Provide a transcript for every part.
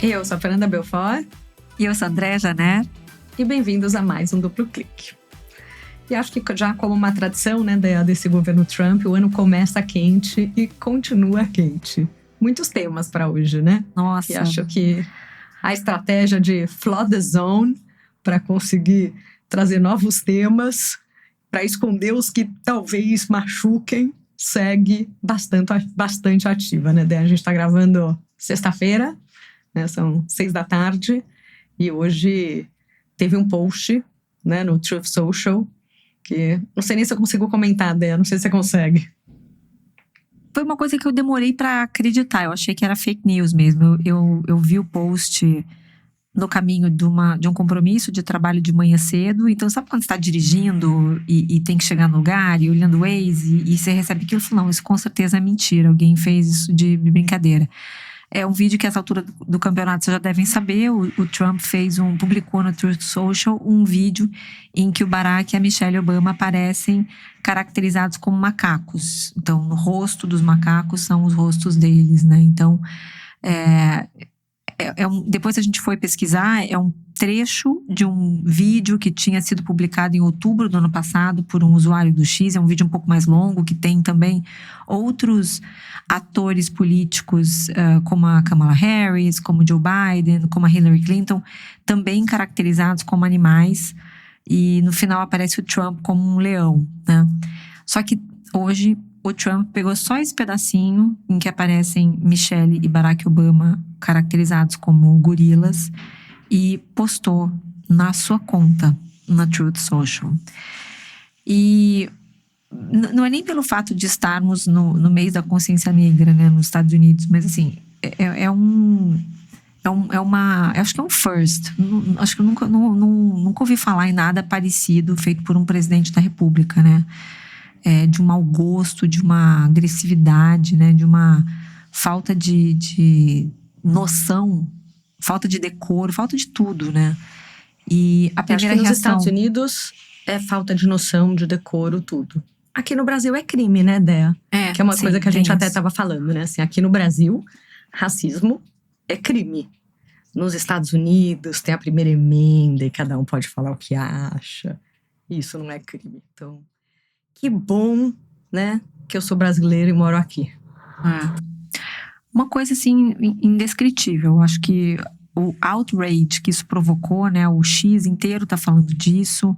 Eu sou a Fernanda Belfort. E eu sou a Andréa Janer. E bem-vindos a mais um Duplo Clique. E acho que já como uma tradição, né, desse governo Trump, o ano começa quente e continua quente. Muitos temas para hoje, né? Nossa. E acho que a estratégia de flood the zone para conseguir trazer novos temas, para esconder os que talvez machuquem, segue bastante ativa, né? A gente está gravando sexta-feira, né? São 6 da tarde, e hoje teve um post, né, no Truth Social, que não sei nem se eu consigo comentar, Dé, não sei se você consegue. Foi uma coisa que eu demorei para acreditar, eu achei que era fake news mesmo. Eu vi o post no caminho de um compromisso de trabalho de manhã cedo. Então, sabe quando você está dirigindo e tem que chegar no lugar e olhando o Waze e você recebe aquilo? Eu falo, não, isso com certeza é mentira, alguém fez isso de brincadeira. É um vídeo que, às alturas do campeonato, vocês já devem saber. O Trump publicou no Truth Social um vídeo em que o Barack e a Michelle Obama aparecem caracterizados como macacos. Então, no rosto dos macacos são os rostos deles, né? Então, depois a gente foi pesquisar, é um trecho de um vídeo que tinha sido publicado em outubro do ano passado por um usuário do X. É um vídeo um pouco mais longo, que tem também outros atores políticos, como a Kamala Harris, como Joe Biden, como a Hillary Clinton, também caracterizados como animais. E no final aparece o Trump como um leão, né? Só que hoje o Trump pegou só esse pedacinho em que aparecem Michelle e Barack Obama caracterizados como gorilas e postou na sua conta, na Truth Social. E não é nem pelo fato de estarmos no mês da consciência negra, né, nos Estados Unidos, mas assim, acho que é um first. Acho que eu nunca ouvi falar em nada parecido feito por um presidente da República, né? De um mau gosto, de uma agressividade, né? De uma falta de noção, falta de decoro, falta de tudo, né? E a primeira reação... Nos Estados Unidos é falta de noção, de decoro, tudo. Aqui no Brasil é crime, né, Dea? Que é uma coisa que a gente até estava falando, né? Assim, aqui no Brasil, racismo é crime. Nos Estados Unidos tem a primeira emenda e cada um pode falar o que acha. Isso não é crime. Então, que bom, né, que eu sou brasileira e moro aqui. Uma coisa, assim, indescritível. Eu acho que o outrage que isso provocou, né, o X inteiro tá falando disso.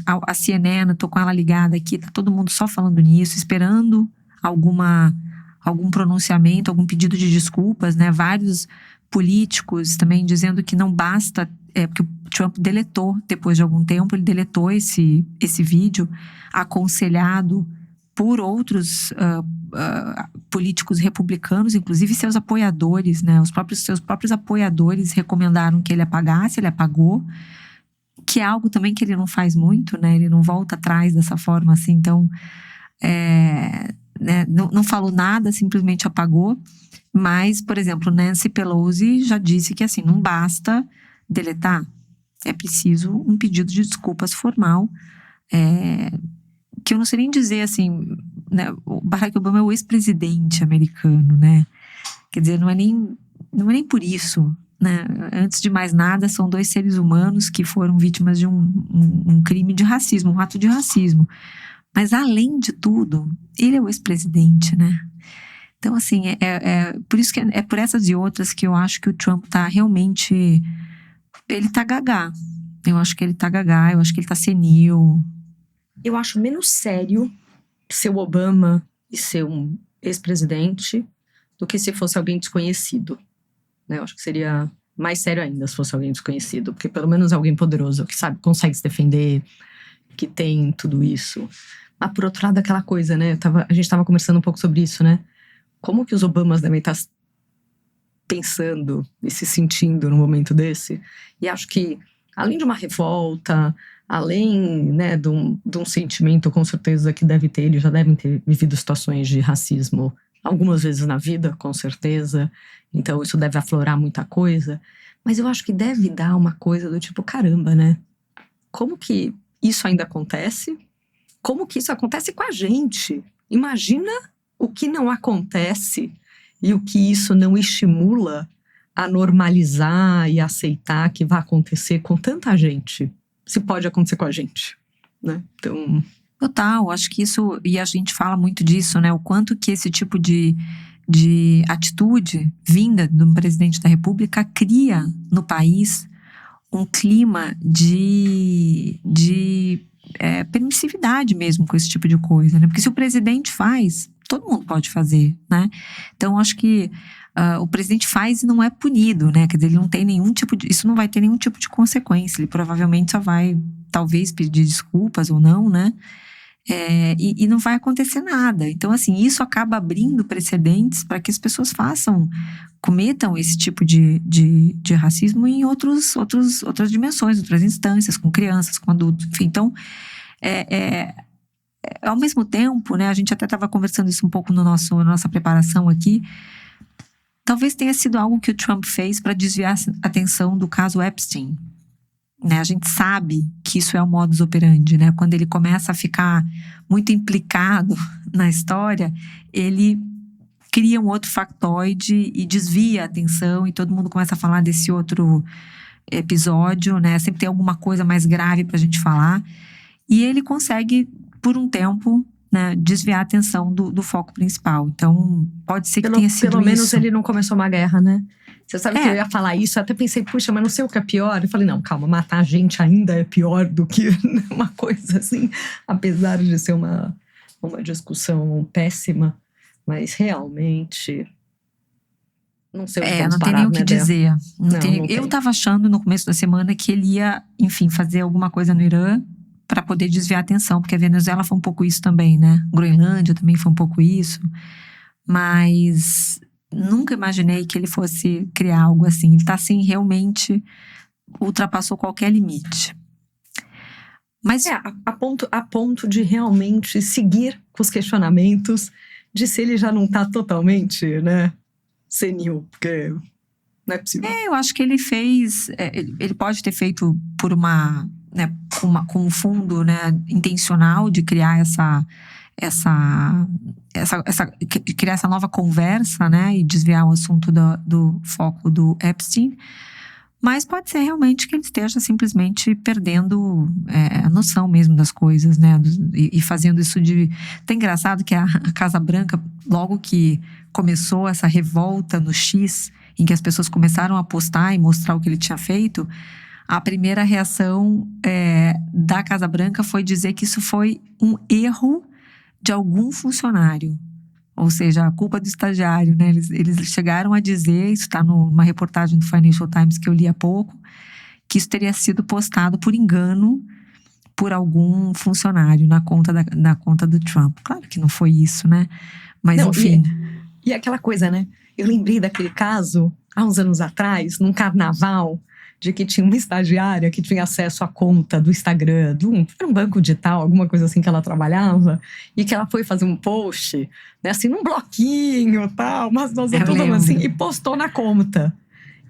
A CNN, tô com ela ligada aqui, tá todo mundo só falando nisso, esperando algum pronunciamento, algum pedido de desculpas, né? Vários políticos também dizendo que não basta, porque o Trump deletou, depois de algum tempo, ele deletou esse vídeo, aconselhado por outros políticos republicanos, inclusive seus apoiadores, né? Seus próprios apoiadores recomendaram que ele apagasse, ele apagou, que é algo também que ele não faz muito, né? Ele não volta atrás dessa forma, assim. Então, né? Não falou nada, simplesmente apagou. Mas, por exemplo, Nancy Pelosi já disse que, assim, não basta deletar. É preciso um pedido de desculpas formal, que eu não sei nem dizer, assim, né? O Barack Obama é o ex-presidente americano, né? Quer dizer, não é nem por isso, né? Antes de mais nada, são 2 seres humanos que foram vítimas de um crime de racismo, um ato de racismo. Mas, além de tudo, ele é o ex-presidente, né? Então, assim, por isso que é por essas e outras que eu acho que o Trump tá realmente... Ele tá gagá. Eu acho que ele tá gagá, eu acho que ele tá senil. Eu acho menos sério ser o Obama e ser um ex-presidente do que se fosse alguém desconhecido, né? Eu acho que seria mais sério ainda se fosse alguém desconhecido, porque pelo menos alguém poderoso, que sabe, consegue se defender, que tem tudo isso. Mas por outro lado, aquela coisa, né? A gente tava conversando um pouco sobre isso, né? Como que os Obamas devem estar pensando e se sentindo num momento desse? E acho que, além de uma revolta, além, né, de um sentimento, com certeza, que deve ter, eles já devem ter vivido situações de racismo algumas vezes na vida, com certeza. Então, isso deve aflorar muita coisa. Mas eu acho que deve dar uma coisa do tipo, caramba, né? Como que isso ainda acontece? Como que isso acontece com a gente? Imagina o que não acontece e o que isso não estimula a normalizar e aceitar que vai acontecer com tanta gente, se pode acontecer com a gente, né? Então... Total, acho que isso, e a gente fala muito disso, né? O quanto que esse tipo de atitude vinda de um presidente da República cria no país um clima de permissividade mesmo com esse tipo de coisa, né? Porque se o presidente faz, todo mundo pode fazer, né? Então, acho que o presidente faz e não é punido, né? Quer dizer, ele não tem nenhum tipo de... Isso não vai ter nenhum tipo de consequência. Ele provavelmente só vai, talvez, pedir desculpas ou não, né? E não vai acontecer nada. Então, assim, isso acaba abrindo precedentes para que as pessoas cometam esse tipo de racismo em outras dimensões, outras instâncias, com crianças, com adultos, enfim. Então, ao mesmo tempo, né, a gente até estava conversando isso um pouco na nossa preparação aqui, talvez tenha sido algo que o Trump fez para desviar a atenção do caso Epstein. Né, a gente sabe que isso é o modus operandi, né? Quando ele começa a ficar muito implicado na história, ele cria um outro factoide e desvia a atenção e todo mundo começa a falar desse outro episódio, né? Sempre tem alguma coisa mais grave pra gente falar. E ele consegue, por um tempo, né, desviar a atenção do foco principal. Então, pode ser que tenha sido isso. Pelo menos ele não começou uma guerra, né? Você sabe que eu ia falar isso, eu até pensei, puxa, mas não sei o que é pior. Eu falei, não, calma, matar a gente ainda é pior do que uma coisa assim, apesar de ser uma discussão péssima, mas realmente não sei o que não tem nem o que dizer. Eu tava achando no começo da semana que ele ia, enfim, fazer alguma coisa no Irã para poder desviar a atenção, porque a Venezuela foi um pouco isso também, né? Groenlândia também foi um pouco isso, mas nunca imaginei que ele fosse criar algo assim. Ele tá assim, realmente ultrapassou qualquer limite. Mas a ponto de realmente seguir com os questionamentos de se ele já não tá totalmente, né, senil, porque não é possível. Eu acho que ele fez, ele pode ter feito por né, com um fundo, né, intencional de criar criar essa nova conversa, né, e desviar o assunto do foco do Epstein, mas pode ser realmente que ele esteja simplesmente perdendo a noção mesmo das coisas, né, e fazendo isso de... Tá engraçado que a Casa Branca, logo que começou essa revolta no X, em que as pessoas começaram a postar e mostrar o que ele tinha feito, a primeira reação da Casa Branca foi dizer que isso foi um erro de algum funcionário, ou seja, a culpa do estagiário, né? Eles chegaram a dizer, isso está numa reportagem do Financial Times que eu li há pouco, que isso teria sido postado por engano por algum funcionário na conta do Trump. Claro que não foi isso, né? Mas não, enfim. E aquela coisa, né? Eu lembrei daquele caso, há uns anos atrás, num carnaval, de que tinha uma estagiária que tinha acesso à conta do Instagram, era um banco digital, alguma coisa assim que ela trabalhava, e que ela foi fazer um post, né, assim, num bloquinho e tal, mas nós tudo assim, e postou na conta.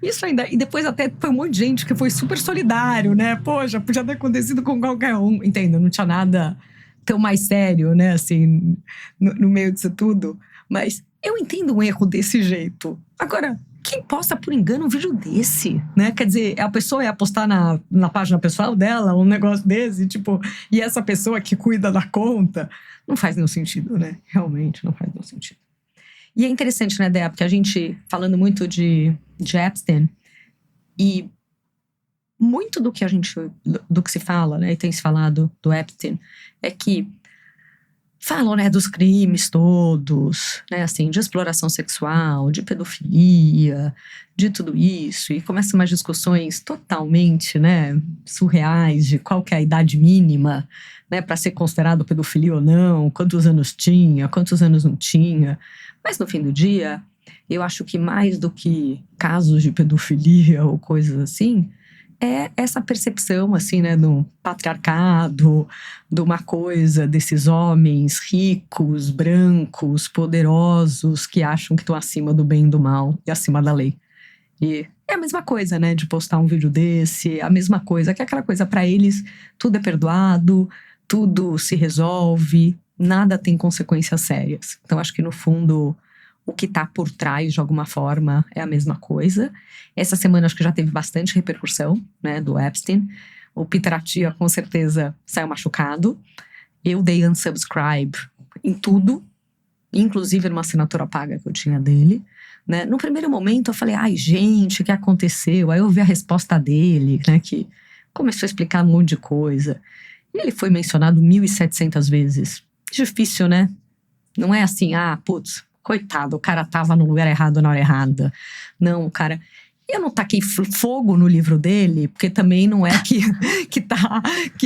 Isso ainda, e depois até foi um monte de gente que foi super solidário, né, poxa, podia ter acontecido com qualquer um, entenda, não tinha nada tão mais sério, né, assim, no meio disso tudo, mas eu entendo um erro desse jeito. Agora, quem posta por engano um vídeo desse, né? Quer dizer, a pessoa ia postar na página pessoal dela um negócio desse, tipo, e essa pessoa que cuida da conta, não faz nenhum sentido, né? Realmente não faz nenhum sentido. E é interessante, né, Débora, porque a gente, falando muito de Epstein, e muito do que se fala, né, e tem se falado do Epstein, é que falam, né, dos crimes todos, né, assim, de exploração sexual, de pedofilia, de tudo isso. E começam umas discussões totalmente, né, surreais de qual que é a idade mínima, né, para ser considerado pedofilia ou não, quantos anos tinha, quantos anos não tinha. Mas no fim do dia, eu acho que mais do que casos de pedofilia ou coisas assim, é essa percepção, assim, né, do patriarcado, de uma coisa desses homens ricos, brancos, poderosos, que acham que estão acima do bem e do mal e acima da lei. E é a mesma coisa, né, de postar um vídeo desse, a mesma coisa, que é aquela coisa, para eles, tudo é perdoado, tudo se resolve, nada tem consequências sérias. Então, acho que, no fundo, o que está por trás de alguma forma é a mesma coisa. Essa semana acho que já teve bastante repercussão, né, do Epstein. O Peter Attia com certeza saiu machucado. Eu dei unsubscribe em tudo, inclusive numa assinatura paga que eu tinha dele, né? No primeiro momento eu falei, ai gente, o que aconteceu? Aí eu ouvi a resposta dele, né, que começou a explicar um monte de coisa. E ele foi mencionado 1.700 vezes. Difícil, né? Não é assim, putz, coitado, o cara tava no lugar errado na hora errada. Não, o cara... Eu não taquei fogo no livro dele, porque também não é que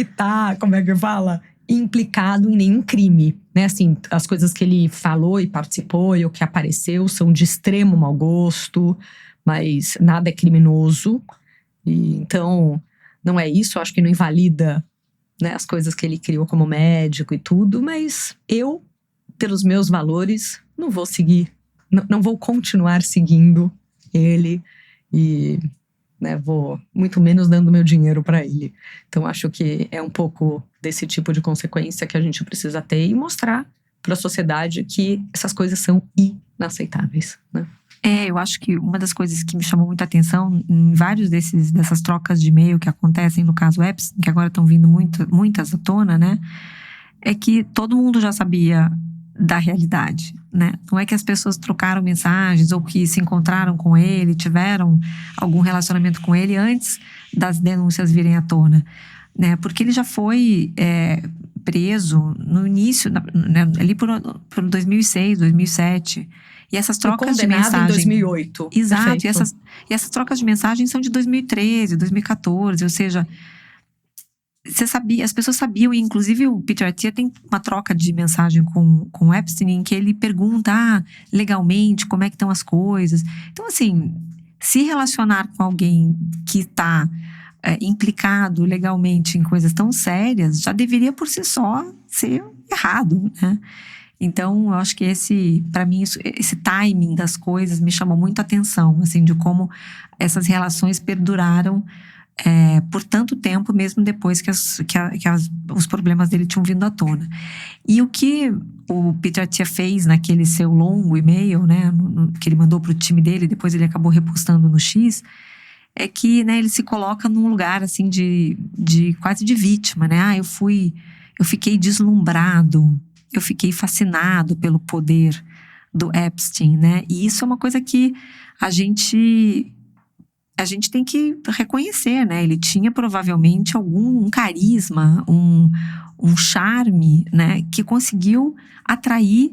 tá, como é que fala? Implicado em nenhum crime, né? Assim, as coisas que ele falou e participou e o que apareceu são de extremo mau gosto, mas nada é criminoso. E, então, não é isso. Eu acho que não invalida, né, as coisas que ele criou como médico e tudo, mas eu, pelos meus valores, não vou seguir, não vou continuar seguindo ele e, né, vou muito menos dando meu dinheiro para ele. Então acho que é um pouco desse tipo de consequência que a gente precisa ter e mostrar para a sociedade que essas coisas são inaceitáveis, né? Eu acho que uma das coisas que me chamou muita atenção em vários dessas trocas de e-mail que acontecem no caso Epstein, que agora estão vindo muitas à tona, né? É que todo mundo já sabia da realidade, né? Não é que as pessoas trocaram mensagens ou que se encontraram com ele, tiveram algum relacionamento com ele antes das denúncias virem à tona, né? Porque ele já foi preso no início, né? Ali por 2006, 2007. E essas trocas de mensagem... em 2008. Exato. E essas trocas de mensagem são de 2013, 2014. Ou seja, as pessoas sabiam. E inclusive o Peter Attia tem uma troca de mensagem com o Epstein em que ele pergunta legalmente como é que estão as coisas. Então, assim, se relacionar com alguém que está implicado legalmente em coisas tão sérias já deveria por si só ser errado, né? Então, eu acho que para mim, esse timing das coisas me chamou muito a atenção, assim, de como essas relações perduraram por tanto tempo, mesmo depois que os problemas dele tinham vindo à tona. E o que o Peter Attia fez naquele seu longo e-mail, né, que ele mandou para o time dele, depois ele acabou repostando no X, é que, né, ele se coloca num lugar, assim, de quase de vítima, né? Eu fiquei deslumbrado, eu fiquei fascinado pelo poder do Epstein, né? E isso é uma coisa que a gente tem que reconhecer, né? Ele tinha provavelmente um carisma, um charme, né? Que conseguiu atrair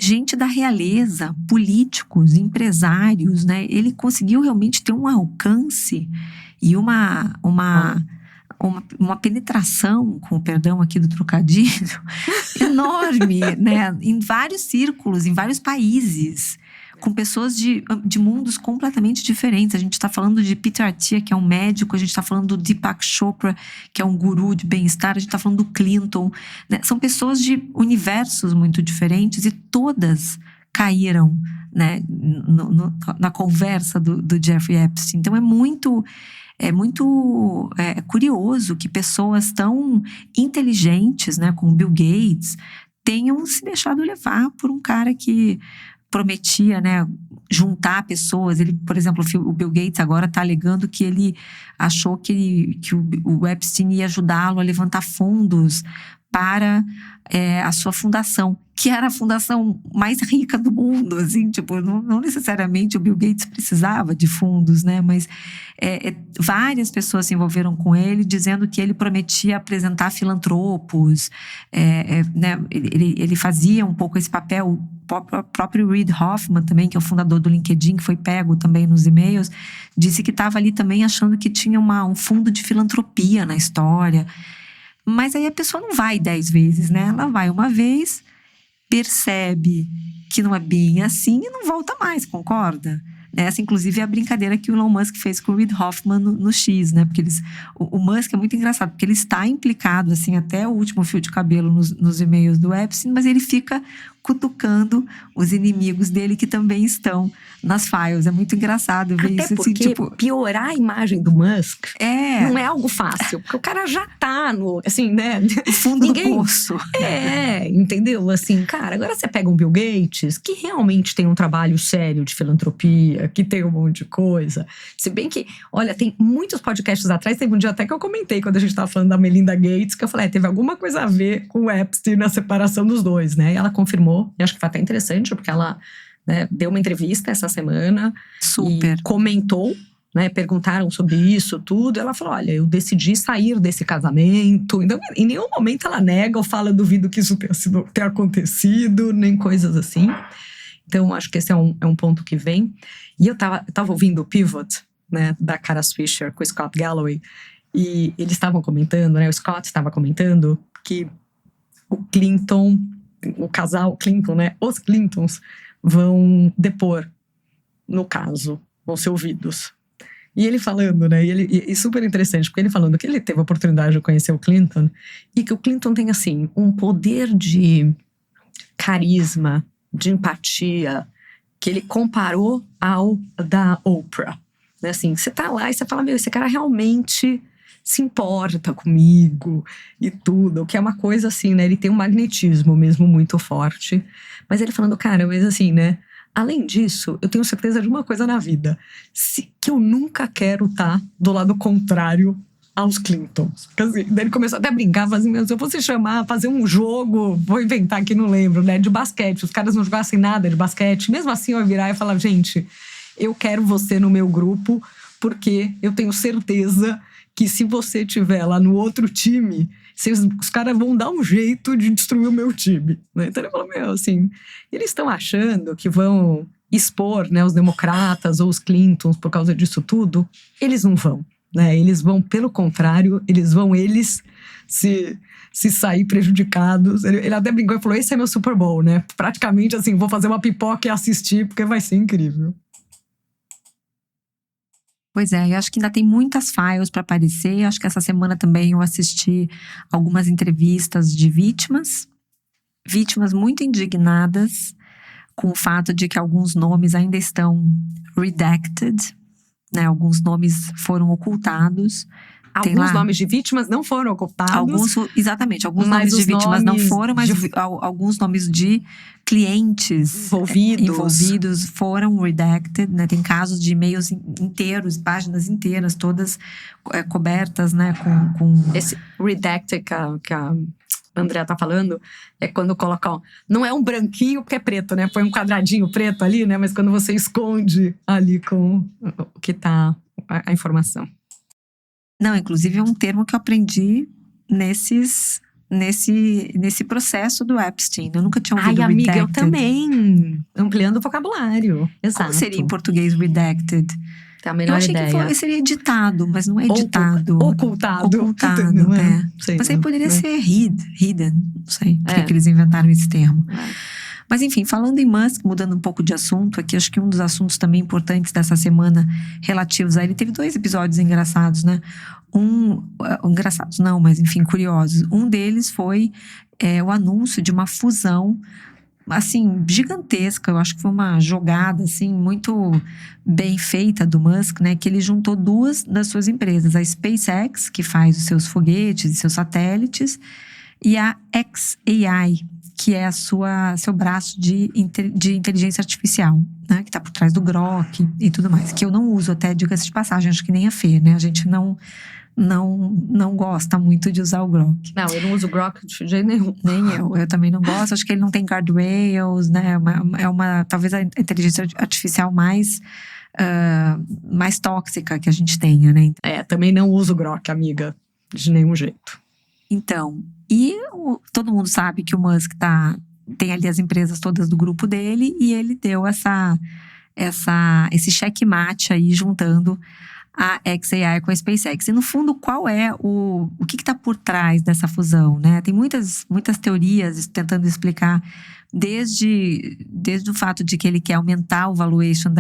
gente da realeza, políticos, empresários, né? Ele conseguiu realmente ter um alcance e uma penetração, com o perdão aqui do trocadilho, enorme, né? Em vários círculos, em vários países, com pessoas de mundos completamente diferentes. A gente está falando de Peter Attia, que é um médico, a gente está falando do Deepak Chopra, que é um guru de bem-estar, a gente está falando do Clinton, né? São pessoas de universos muito diferentes e todas caíram, né, na conversa do Jeffrey Epstein. Então é muito curioso que pessoas tão inteligentes, né, como Bill Gates, tenham se deixado levar por um cara que prometia, né, juntar pessoas. Ele, por exemplo, o Bill Gates agora está alegando que ele achou que o Epstein ia ajudá-lo a levantar fundos para a sua fundação, que era a fundação mais rica do mundo, assim, tipo, não necessariamente o Bill Gates precisava de fundos, né, mas várias pessoas se envolveram com ele, dizendo que ele prometia apresentar filantropos, né, ele fazia um pouco esse papel. O próprio Reid Hoffman também, que é o fundador do LinkedIn, que foi pego também nos e-mails, disse que estava ali também achando que tinha um fundo de filantropia na história. Mas aí a pessoa não vai 10 vezes, né? Ela vai uma vez, percebe que não é bem assim e não volta mais, concorda? Essa, inclusive, é a brincadeira que o Elon Musk fez com o Reid Hoffman no X, né? Porque o Musk é muito engraçado, porque ele está implicado, assim, até o último fio de cabelo nos e-mails do Epstein, mas ele fica cutucando os inimigos dele que também estão nas files. É muito engraçado ver Até isso. porque Assim, tipo, piorar a imagem do Musk não é é algo fácil. Porque o cara já tá no, assim, né? o fundo do poço. Entendeu? Assim, cara, agora você pega um Bill Gates, que realmente tem um trabalho sério de filantropia, que tem um monte de coisa. Se bem que, olha, tem muitos podcasts atrás, teve um dia até que eu comentei, quando a gente tava falando da Melinda Gates, que eu falei, teve alguma coisa a ver com o Epstein na separação dos dois, né? E ela confirmou, e acho que foi até interessante, porque ela, né, deu uma entrevista essa semana. Super. E comentou, né, perguntaram sobre isso, tudo. Ela falou, olha, eu decidi sair desse casamento. Então, em nenhum momento ela nega ou fala, duvido que isso tenha acontecido, nem coisas assim. Então, acho que esse é um ponto que vem. E eu tava ouvindo o Pivot, né, da Kara Swisher com o Scott Galloway. E eles estavam comentando, né, o Scott estava comentando que o casal Clinton, né, os Clintons vão depor no caso, vão ser ouvidos. E ele falando, né, e super interessante, porque ele falando que ele teve a oportunidade de conhecer o Clinton e que o Clinton tem, assim, um poder de carisma, de empatia, que ele comparou ao da Oprah. Né, assim, você tá lá e você fala, meu, esse cara realmente se importa comigo e tudo, que é uma coisa assim, né, ele tem um magnetismo mesmo muito forte. Mas ele falando, cara, mas assim, né, além disso, eu tenho certeza de uma coisa na vida, que eu nunca quero estar do lado contrário aos Clintons. Assim, daí ele começou até a brincar, falando assim, se eu fosse chamar, fazer um jogo, vou inventar aqui, não lembro, né, de basquete, os caras não jogassem nada de basquete, mesmo assim eu ia virar e falar, gente, eu quero você no meu grupo, porque eu tenho certeza que se você estiver lá no outro time, os caras vão dar um jeito de destruir o meu time. Né? Então ele falou, meu, assim, eles estão achando que vão expor, né, os democratas ou os Clintons por causa disso tudo. Eles não vão. Né? Eles vão, pelo contrário, eles se sair prejudicados. Ele até brincou e falou, esse é meu Super Bowl, né? Praticamente assim, vou fazer uma pipoca e assistir, porque vai ser incrível. Pois é, eu acho que ainda tem muitas files para aparecer. Acho que essa semana também eu assisti algumas entrevistas de vítimas muito indignadas com o fato de que alguns nomes ainda estão redacted, né? Alguns nomes foram ocultados. Alguns nomes de vítimas não foram ocultados. Alguns nomes de vítimas não foram, mas alguns nomes de clientes envolvidos foram redacted, né? Tem casos de e-mails inteiros, páginas inteiras, todas cobertas, né? Com... Esse redacted que a Andrea tá falando é quando colocam, não é um branquinho porque é preto, né? Põe um quadradinho preto ali, né? Mas quando você esconde ali com o que tá a informação. Não, inclusive é um termo que eu aprendi nesse processo do Epstein. Eu nunca tinha ouvido redacted. Amiga, eu também. Ampliando o vocabulário. Exato. Como seria em português redacted? Tem a menor ideia. Que seria editado, mas não é editado. Ocultado, é. Sei, mas aí poderia ser hidden. Não sei por que eles inventaram esse termo. Mas enfim, falando em Musk, mudando um pouco de assunto aqui, acho que um dos assuntos também importantes dessa semana relativos a ele, teve 2 episódios engraçados, né? Engraçados não, mas enfim, curiosos. Um deles foi o anúncio de uma fusão, assim, gigantesca. Eu acho que foi uma jogada, assim, muito bem feita do Musk, né? Que ele juntou 2 das suas empresas, a SpaceX, que faz os seus foguetes e seus satélites, e a xAI, que é seu braço de inteligência artificial, né? Que está por trás do Grok e tudo mais. Que eu não uso, até diga-se de passagem, acho que nem a Fê, né? A gente não gosta muito de usar o Grok. Não, eu não uso o Grok de jeito nenhum. Nem eu também não gosto. Acho que ele não tem guardrails, né? Talvez a inteligência artificial mais tóxica que a gente tenha, né? Também não uso o Grok, amiga, de nenhum jeito. Então, todo mundo sabe que o Musk tem ali as empresas todas do grupo dele, e ele deu esse checkmate aí, juntando a xAI com a SpaceX. E no fundo, qual é o que está por trás dessa fusão, né? Tem muitas teorias tentando explicar desde o fato de que ele quer aumentar o valuation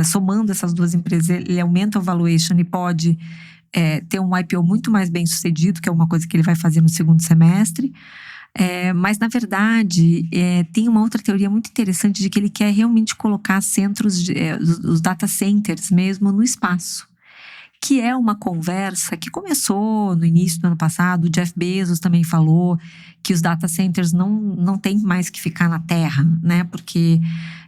somando essas duas empresas, ele aumenta o valuation e pode ter um IPO muito mais bem sucedido, que é uma coisa que ele vai fazer no segundo semestre. Mas, na verdade, tem uma outra teoria muito interessante de que ele quer realmente colocar centros, os data centers mesmo, no espaço. Que é uma conversa que começou no início do ano passado. O Jeff Bezos também falou que os data centers não tem mais que ficar na Terra, né? Porque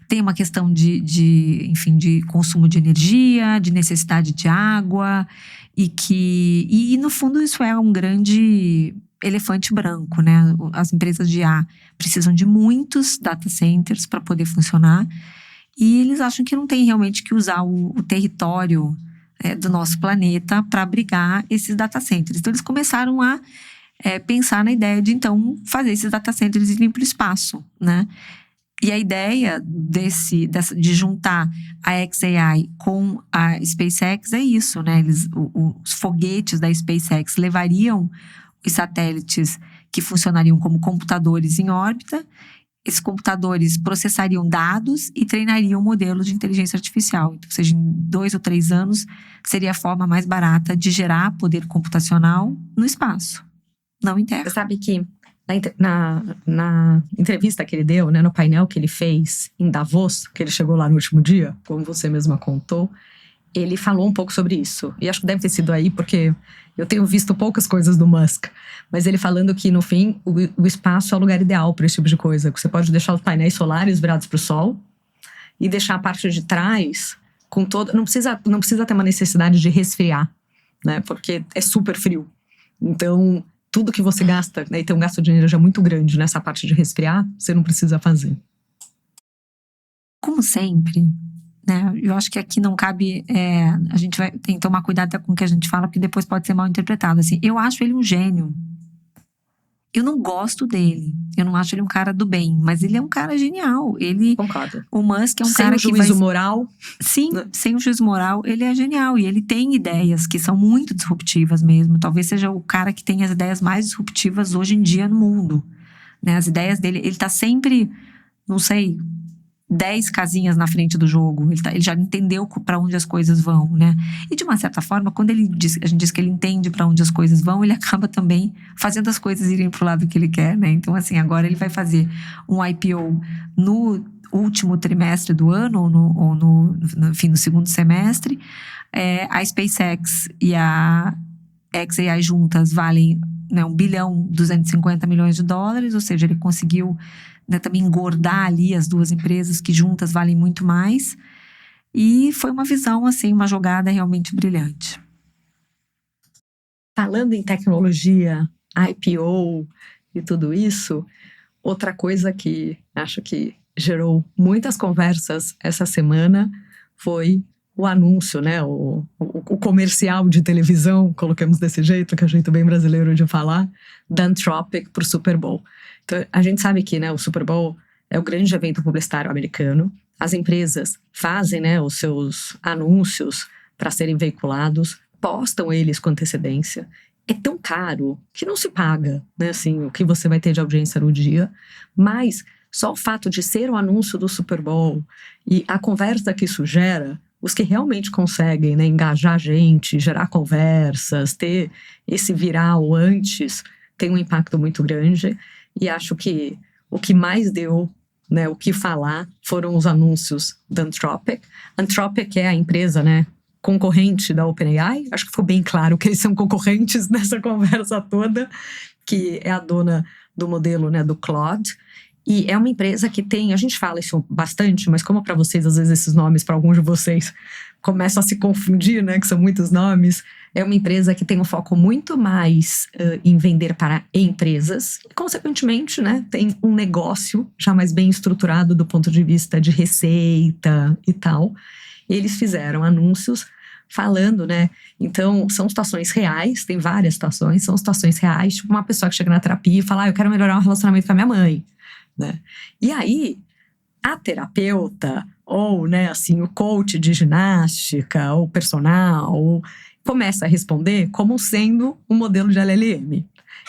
tem uma questão de consumo de energia, de necessidade de água, e no fundo isso é um grande elefante branco, né? As empresas de IA precisam de muitos data centers para poder funcionar, e eles acham que não tem realmente que usar o território do nosso planeta para abrigar esses data centers. Então eles começaram a pensar na ideia de então fazer esses data centers irem para o espaço, né? E a ideia de juntar a xAI com a SpaceX é isso, né? Os foguetes da SpaceX levariam os satélites que funcionariam como computadores em órbita. Esses computadores processariam dados e treinariam modelos de inteligência artificial. Então, ou seja, em 2 ou 3 anos, seria a forma mais barata de gerar poder computacional no espaço, não em terra. Você sabe que na entrevista que ele deu, né, no painel que ele fez em Davos, que ele chegou lá no último dia, como você mesma contou, ele falou um pouco sobre isso. E acho que deve ter sido aí, porque eu tenho visto poucas coisas do Musk. Mas ele falando que, no fim, o espaço é o lugar ideal para esse tipo de coisa. Você pode deixar os painéis solares virados para o sol e deixar a parte de trás com toda... Não precisa ter uma necessidade de resfriar, né? Porque é super frio. Então, tudo que você gasta, né, e tem um gasto de energia muito grande nessa parte de resfriar, você não precisa fazer. Como sempre, né? Eu acho que aqui não cabe... a gente tem que tomar cuidado com o que a gente fala, porque depois pode ser mal interpretado. Assim, eu acho ele um gênio. Eu não gosto dele. Eu não acho ele um cara do bem. Mas ele é um cara genial. Concordo. O Musk é um sem cara o juízo moral. Sim, sem o juízo moral, ele é genial. E ele tem ideias que são muito disruptivas mesmo. Talvez seja o cara que tem as ideias mais disruptivas hoje em dia no mundo, né? As ideias dele... Ele tá sempre, não sei... 10 casinhas na frente do jogo. Ele já entendeu para onde as coisas vão, né? E de uma certa forma, quando a gente diz que ele entende para onde as coisas vão, ele acaba também fazendo as coisas irem pro lado que ele quer, né? Então, assim, agora ele vai fazer um IPO no último trimestre do ano, ou no segundo semestre. A SpaceX e a xAI juntas valem, né, $1 bilhão 250 milhões de dólares, ou seja, ele conseguiu, né, também engordar ali as duas empresas que juntas valem muito mais. E foi uma visão, assim, uma jogada realmente brilhante. Falando em tecnologia, IPO e tudo isso, outra coisa que acho que gerou muitas conversas essa semana foi o anúncio, né, o comercial de televisão, coloquemos desse jeito, que é um jeito bem brasileiro de falar, da Anthropic para o Super Bowl. Então, a gente sabe que, né, o Super Bowl é o grande evento publicitário americano. As empresas fazem, né, os seus anúncios para serem veiculados, postam eles com antecedência. É tão caro que não se paga, né, assim, o que você vai ter de audiência no dia, mas só o fato de ser o anúncio do Super Bowl e a conversa que isso gera, os que realmente conseguem, né, engajar a gente, gerar conversas, ter esse viral antes, tem um impacto muito grande. E acho que o que mais deu, né, o que falar foram os anúncios da Anthropic. Anthropic é a empresa, né, concorrente da OpenAI. Acho que ficou bem claro que eles são concorrentes nessa conversa toda, que é a dona do modelo, né, do Claude. E é uma empresa que tem, a gente fala isso bastante, mas como para vocês, às vezes esses nomes, para alguns de vocês, começam a se confundir, né, que são muitos nomes. É uma empresa que tem um foco muito mais em vender para empresas. E, consequentemente, né, tem um negócio já mais bem estruturado do ponto de vista de receita e tal. Eles fizeram anúncios falando, né, então são situações reais, tem várias situações, são situações reais, tipo uma pessoa que chega na terapia e fala, eu quero melhorar o relacionamento com a minha mãe, né? E aí, a terapeuta, ou, né, assim, o coach de ginástica, ou personal, começa a responder como sendo um modelo de LLM.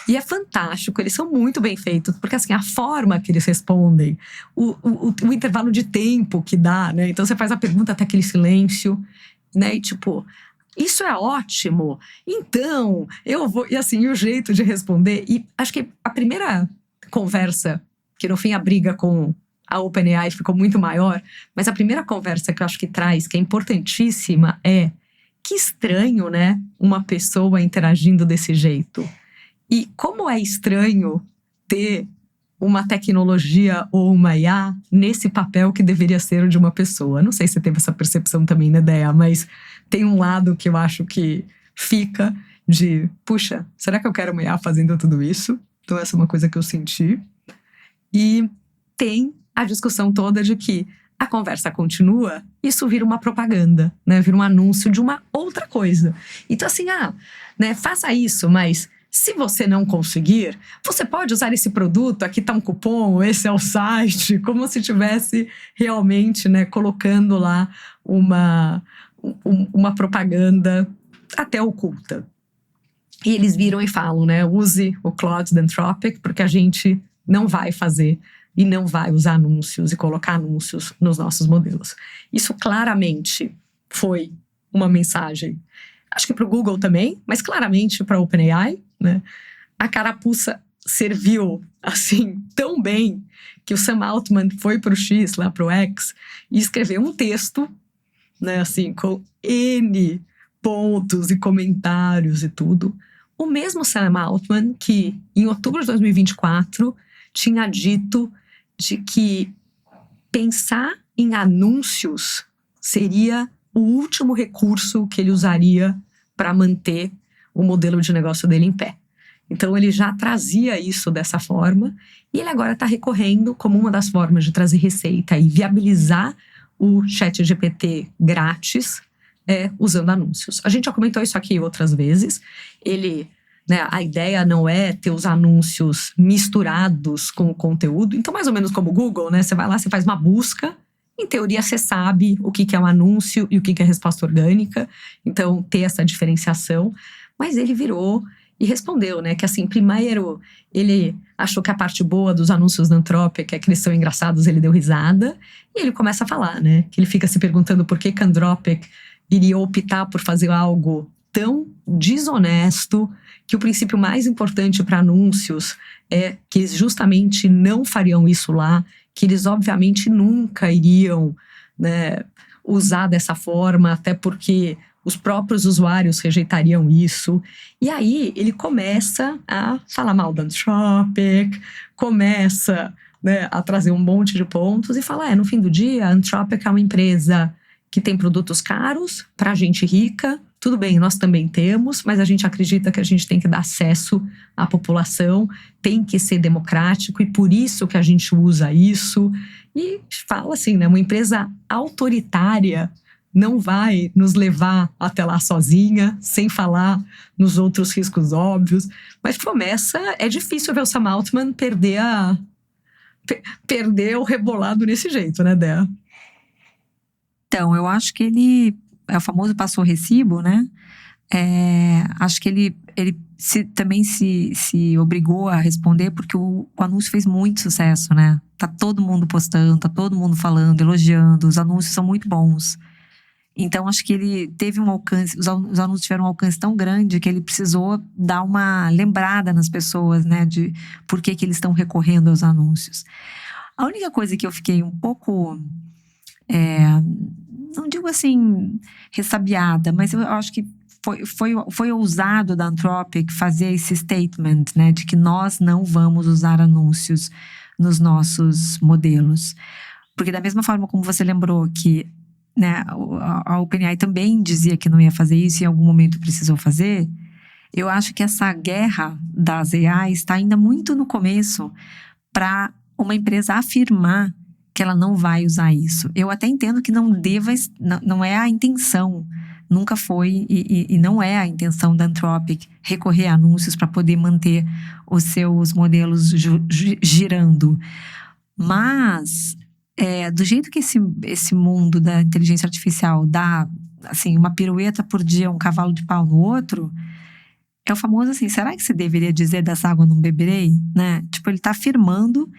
E é fantástico, eles são muito bem feitos, porque assim, a forma que eles respondem, o intervalo de tempo que dá, né? Então você faz a pergunta até aquele silêncio, né? E tipo, isso é ótimo, então eu vou. E assim, o jeito de responder. E acho que a primeira conversa, que no fim a briga com a OpenAI ficou muito maior, mas a primeira conversa que eu acho que traz, que é importantíssima, é: que estranho, né? Uma pessoa interagindo desse jeito. E como é estranho ter uma tecnologia ou uma IA nesse papel que deveria ser o de uma pessoa. Não sei se você teve essa percepção também, né, Dea? Mas tem um lado que eu acho que fica de, puxa, será que eu quero uma IA fazendo tudo isso? Então essa é uma coisa que eu senti. E tem a discussão toda de que a conversa continua, isso vira uma propaganda, né? Vira um anúncio de uma outra coisa. Então assim, né, faça isso, mas se você não conseguir, você pode usar esse produto, aqui está um cupom, esse é o site, como se estivesse realmente, né, colocando lá uma propaganda até oculta. E eles viram e falam, né, use o Claude da Anthropic, porque a gente não vai fazer e não vai usar anúncios e colocar anúncios nos nossos modelos. Isso claramente foi uma mensagem, acho que para o Google também, mas claramente para a OpenAI, né? A carapuça serviu assim tão bem que o Sam Altman foi para o X, lá para o X, e escreveu um texto, né, assim, com N pontos e comentários e tudo. O mesmo Sam Altman que, em outubro de 2024, tinha dito de que pensar em anúncios seria o último recurso que ele usaria para manter o modelo de negócio dele em pé. Então ele já trazia isso dessa forma e ele agora está recorrendo como uma das formas de trazer receita e viabilizar o ChatGPT grátis usando anúncios. A gente já comentou isso aqui outras vezes. Né, a ideia não é ter os anúncios misturados com o conteúdo. Então mais ou menos como o Google, né? Você vai lá, você faz uma busca. Em teoria, você sabe o que é um anúncio e o que é resposta orgânica. Então, ter essa diferenciação. Mas ele virou e respondeu, né? Que assim, primeiro, ele achou que a parte boa dos anúncios da Anthropic é que eles são engraçados, ele deu risada. E ele começa a falar, né? Que ele fica se perguntando por que a Anthropic iria optar por fazer algo tão desonesto, que o princípio mais importante para anúncios é que eles justamente não fariam isso lá, que eles obviamente nunca iriam, né, usar dessa forma, até porque os próprios usuários rejeitariam isso. E aí ele começa a falar mal da Anthropic, começa, né, a trazer um monte de pontos e falar, no fim do dia, a Anthropic é uma empresa que tem produtos caros para gente rica. Tudo bem, nós também temos, mas a gente acredita que a gente tem que dar acesso à população, tem que ser democrático e por isso que a gente usa isso. E fala assim, né, uma empresa autoritária não vai nos levar até lá sozinha, sem falar nos outros riscos óbvios. Mas começa, é difícil ver o Sam Altman perder o rebolado desse jeito, né, Dea? Então, eu acho que ele é o famoso passou recibo, né? Acho que ele também se obrigou a responder porque o anúncio fez muito sucesso, né? Tá todo mundo postando, tá todo mundo falando, elogiando, os anúncios são muito bons. Então, acho que ele teve um alcance, os anúncios tiveram um alcance tão grande que ele precisou dar uma lembrada nas pessoas, né? De por que eles estão recorrendo aos anúncios. A única coisa que eu fiquei um pouco... não digo assim ressabiada, mas eu acho que foi ousado da Anthropic fazer esse statement, né, de que nós não vamos usar anúncios nos nossos modelos. Porque da mesma forma como você lembrou que, né, a OpenAI também dizia que não ia fazer isso e em algum momento precisou fazer, eu acho que essa guerra das AI está ainda muito no começo para uma empresa afirmar que ela não vai usar isso. Eu até entendo que não é a intenção, nunca foi e não é a intenção da Anthropic recorrer a anúncios para poder manter os seus modelos girando. Mas, do jeito que esse mundo da inteligência artificial dá assim, uma pirueta por dia, um cavalo de pau no outro, é o famoso assim, será que você deveria dizer dessa água não beberei? Né? Tipo, ele tá afirmando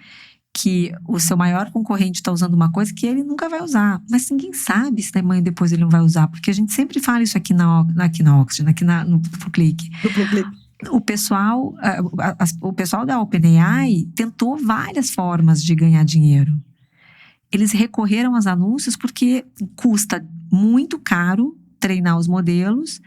que o seu maior concorrente está usando uma coisa que ele nunca vai usar. Mas ninguém sabe se amanhã depois ele não vai usar, porque a gente sempre fala isso aqui na Oxygen, no Duplo Clique. O pessoal da OpenAI tentou várias formas de ganhar dinheiro. Eles recorreram aos anúncios porque custa muito caro treinar os modelos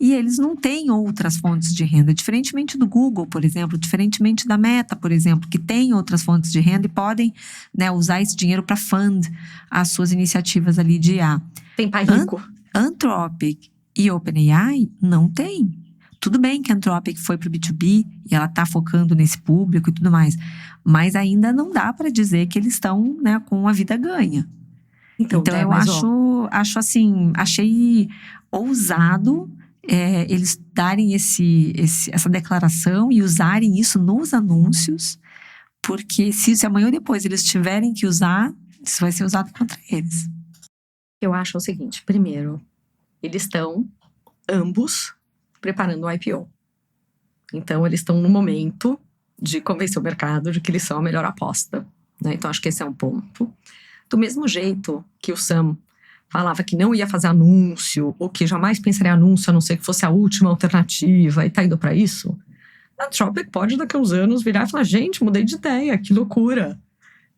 e eles não têm outras fontes de renda. Diferentemente do Google, por exemplo, diferentemente da Meta, por exemplo, que tem outras fontes de renda e podem, né, usar esse dinheiro para fund as suas iniciativas ali de IA. Tem pai rico. Anthropic e OpenAI não tem. Tudo bem que a Anthropic foi para o B2B e ela está focando nesse público e tudo mais, mas ainda não dá para dizer que eles estão, né, com a vida ganha. Então eu acho assim, achei ousado eles darem essa declaração e usarem isso nos anúncios, porque se amanhã ou depois eles tiverem que usar, isso vai ser usado contra eles. Eu acho o seguinte, primeiro, eles estão ambos preparando o IPO. Então, eles estão no momento de convencer o mercado de que eles são a melhor aposta, né? Então, acho que esse é um ponto. Do mesmo jeito que o Sam falava que não ia fazer anúncio, ou que jamais pensaria em anúncio, a não ser que fosse a última alternativa, e tá indo para isso, a Anthropic pode, daqui a uns anos, virar e falar, gente, mudei de ideia, que loucura.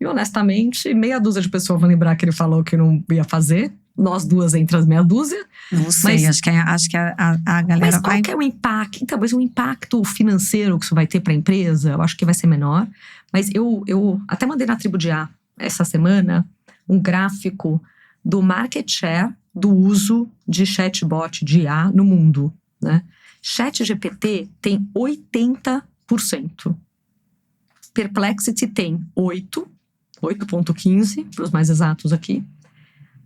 E, honestamente, meia dúzia de pessoas vão lembrar que ele falou que não ia fazer, nós duas entre as meia dúzia. Não sei, acho que a galera mas qual que é o impacto? Então, mas o impacto financeiro que isso vai ter para a empresa, eu acho que vai ser menor. Mas eu até mandei na Tribo de IA essa semana um gráfico do market share do uso de chatbot de IA no mundo, né? ChatGPT tem 80%. Perplexity tem 8,15 para os mais exatos aqui.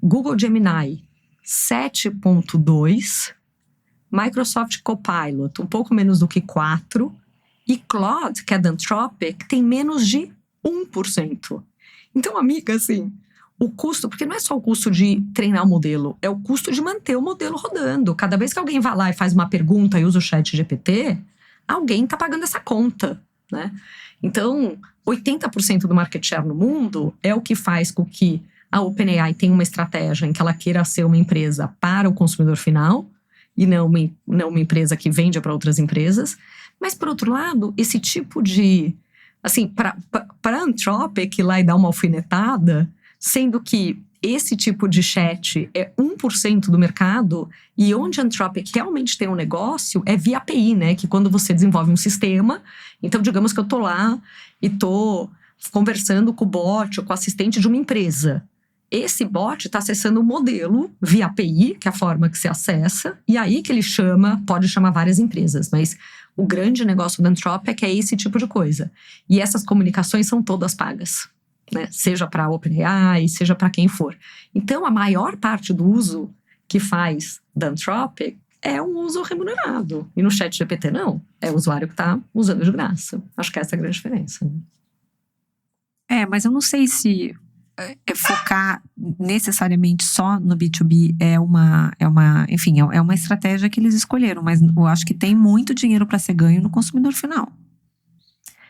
Google Gemini, 7,2. Microsoft Copilot, um pouco menos do que 4. E Claude, que é da Anthropic, tem menos de 1%. Então, amiga, assim, o custo, porque não é só o custo de treinar o modelo, é o custo de manter o modelo rodando. Cada vez que alguém vai lá e faz uma pergunta e usa o ChatGPT, alguém está pagando essa conta, né? Então, 80% do market share no mundo é o que faz com que a OpenAI tenha uma estratégia em que ela queira ser uma empresa para o consumidor final e não uma empresa que vende para outras empresas. Mas, por outro lado, esse tipo de... Assim, para a Anthropic ir lá e dar uma alfinetada, sendo que esse tipo de chat é 1% do mercado, e onde a Anthropic realmente tem um negócio é via API, né? Que quando você desenvolve um sistema, então digamos que eu tô lá e tô conversando com o bot ou com o assistente de uma empresa. Esse bot está acessando o modelo via API, que é a forma que se acessa, e aí que ele pode chamar várias empresas, mas o grande negócio da Anthropic é esse tipo de coisa. E essas comunicações são todas pagas, né? Seja para a OpenAI, seja para quem for. Então, a maior parte do uso que faz da Anthropic é um uso remunerado. E no ChatGPT não. É o usuário que está usando de graça. Acho que essa é a grande diferença. Mas eu não sei se focar necessariamente só no B2B é uma estratégia que eles escolheram, mas eu acho que tem muito dinheiro para ser ganho no consumidor final.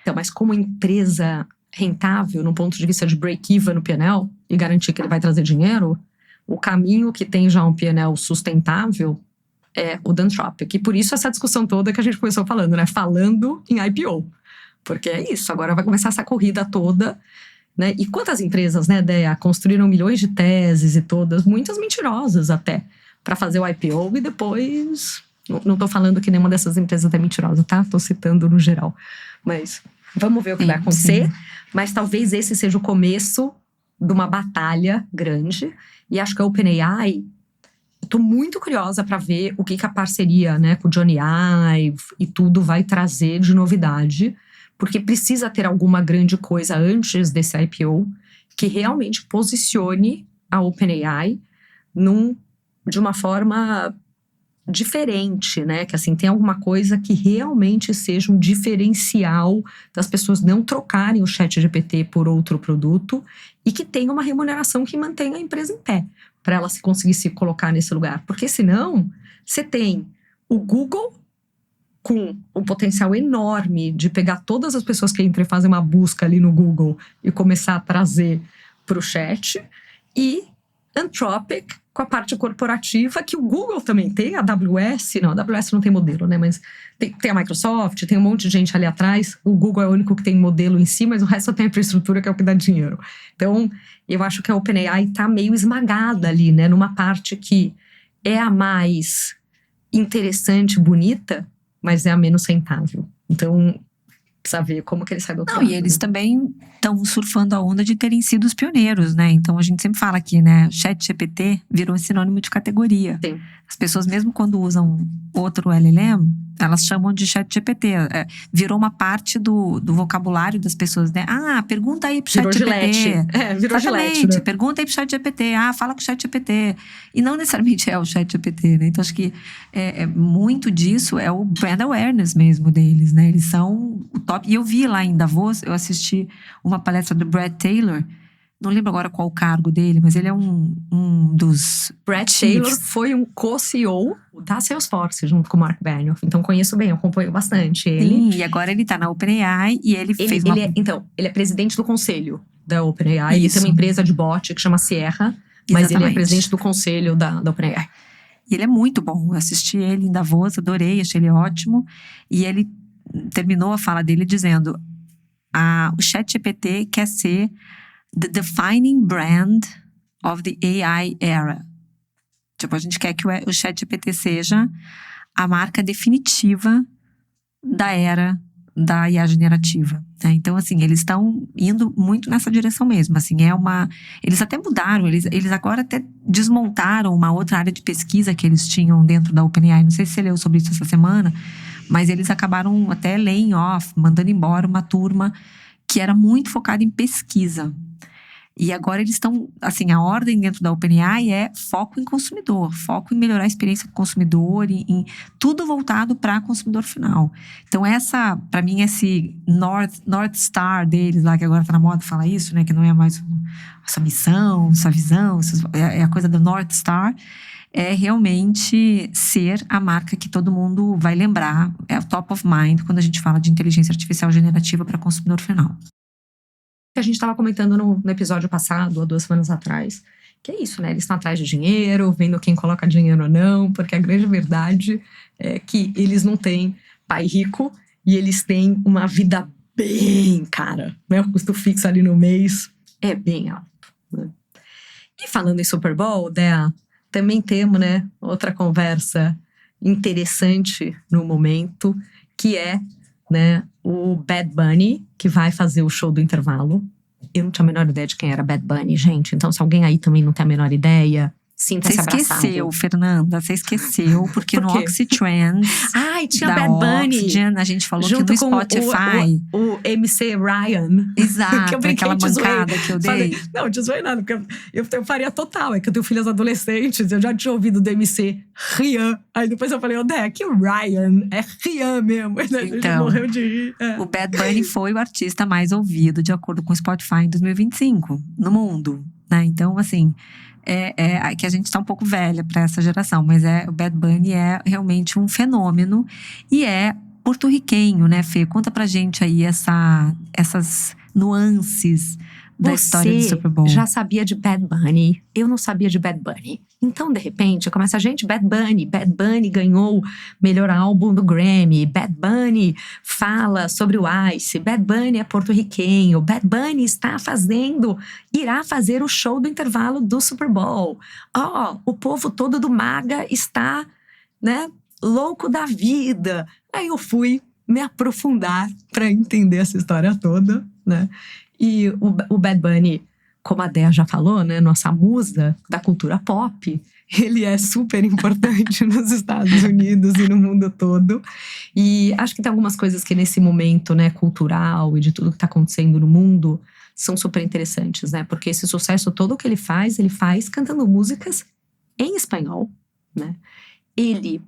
Então, mas como empresa rentável, no ponto de vista de break-even no P&L e garantir que ele vai trazer dinheiro, o caminho que tem já um P&L sustentável é o da Anthropic. E por isso essa discussão toda que a gente começou falando, né? Falando em IPO. Porque é isso, agora vai começar essa corrida toda, né? E quantas empresas, né, Dea, construíram milhões de teses e todas, muitas mentirosas até, para fazer o IPO e depois... Não estou falando que nenhuma dessas empresas é mentirosa, tá? Estou citando no geral. Mas vamos ver o que vai acontecer. Sim. Mas talvez esse seja o começo de uma batalha grande. E acho que a OpenAI... Estou muito curiosa para ver o que a parceria, né, com o Johnny Ive e tudo vai trazer de novidade. Porque precisa ter alguma grande coisa antes desse IPO que realmente posicione a OpenAI de uma forma diferente, né? Que assim, tem alguma coisa que realmente seja um diferencial das pessoas não trocarem o ChatGPT por outro produto e que tenha uma remuneração que mantenha a empresa em pé. para ela conseguir se colocar nesse lugar. Porque senão, você tem o Google com um potencial enorme de pegar todas as pessoas que entram e fazem uma busca ali no Google e começar a trazer para o chat, e Anthropic com a parte corporativa, que o Google também tem, a AWS não tem modelo, né? Mas tem a Microsoft, tem um monte de gente ali atrás. O Google é o único que tem modelo em si, mas o resto tem a infraestrutura, que é o que dá dinheiro. Então, eu acho que a OpenAI tá meio esmagada ali, né? Numa parte que é a mais interessante, bonita, mas é a menos rentável. Então, precisa ver como que ele sai do outro lado. E eles também estão surfando a onda de terem sido os pioneiros, né? Então, a gente sempre fala aqui, né? ChatGPT virou um sinônimo de categoria. Sim. As pessoas, mesmo quando usam outro LLM, elas chamam de ChatGPT. Virou uma parte do vocabulário das pessoas, né? Pergunta aí pro ChatGPT. Virou Gillette, né? Pergunta aí pro ChatGPT. Fala com o ChatGPT. E não necessariamente é o ChatGPT, né? Então, acho que muito disso é o brand awareness mesmo deles, né? Eles são o top. E eu vi lá em Davos, eu assisti uma palestra do Brad Taylor. Não lembro agora qual o cargo dele, mas ele é um dos Brad chiefs. Taylor foi um co-CEO da Salesforce, junto com o Mark Benioff. Então, conheço bem, acompanho bastante ele. Sim, e agora ele tá na OpenAI e ele fez uma... Ele é presidente do conselho da OpenAI. Isso. E tem uma empresa de bot que chama Sierra, mas Exatamente. ele é presidente do conselho da OpenAI. E ele é muito bom. Eu assisti ele em Davos, adorei, achei ele ótimo. E ele terminou a fala dele dizendo: o ChatGPT quer ser the defining brand of the AI era. Tipo, a gente quer que o ChatGPT seja a marca definitiva da era da IA generativa, né? Então, assim, eles estão indo muito nessa direção mesmo, assim, eles até mudaram, eles agora até desmontaram uma outra área de pesquisa que eles tinham dentro da OpenAI, não sei se você leu sobre isso essa semana, mas eles acabaram até laying off, mandando embora uma turma que era muito focada em pesquisa. E agora eles estão, assim, a ordem dentro da OpenAI é foco em consumidor, foco em melhorar a experiência do consumidor, em tudo voltado para consumidor final. Então para mim, esse North Star deles lá, que agora tá na moda falar isso, né, que não é mais essa missão, essa visão, é a coisa do North Star, é realmente ser a marca que todo mundo vai lembrar, é o top of mind quando a gente fala de inteligência artificial generativa para consumidor final. Que a gente estava comentando no episódio passado, há 2 semanas atrás, que é isso, né? Eles estão atrás de dinheiro, vendo quem coloca dinheiro ou não, porque a grande verdade é que eles não têm pai rico e eles têm uma vida bem cara, né? O custo fixo ali no mês é bem alto, né? E falando em Super Bowl, Dea, também temos, né, outra conversa interessante no momento, que é, né, o Bad Bunny, que vai fazer o show do intervalo. Eu não tinha a menor ideia de quem era Bad Bunny, gente. Então, se alguém aí também não tem a menor ideia, sinta-se abraçado. Você esqueceu, Fernanda. Você esqueceu, porque no Oxytrends tinha da Bad Bunny. Oxygen, a gente falou junto que no Spotify... o MC Ryan. Exato, que aquela bancada que eu dei. Não te zoei nada, porque eu faria total. É que eu tenho filhas adolescentes, eu já tinha ouvido do MC Rian. Aí depois eu falei, que o Ryan é Rian mesmo. Então, a gente morreu de rir. O Bad Bunny foi o artista mais ouvido, de acordo com o Spotify, em 2025, no mundo, né? Então, assim... que a gente tá um pouco velha para essa geração, mas o Bad Bunny é realmente um fenômeno e é porto-riquenho, né, Fê? Conta pra gente aí essas nuances da história do Super Bowl. Você já sabia de Bad Bunny, eu não sabia de Bad Bunny. Então, de repente, começa a gente, Bad Bunny ganhou melhor álbum do Grammy, Bad Bunny fala sobre o Ice, Bad Bunny é porto-riquenho, Bad Bunny irá fazer o show do intervalo do Super Bowl. O povo todo do MAGA está, né, louco da vida. Aí eu fui me aprofundar para entender essa história toda, né? E o Bad Bunny, como a Dea já falou, né, nossa musa da cultura pop, ele é super importante nos Estados Unidos e no mundo todo. E acho que tem algumas coisas que nesse momento, né, cultural e de tudo que está acontecendo no mundo, são super interessantes, né? Porque esse sucesso todo que ele faz cantando músicas em espanhol, né? Ele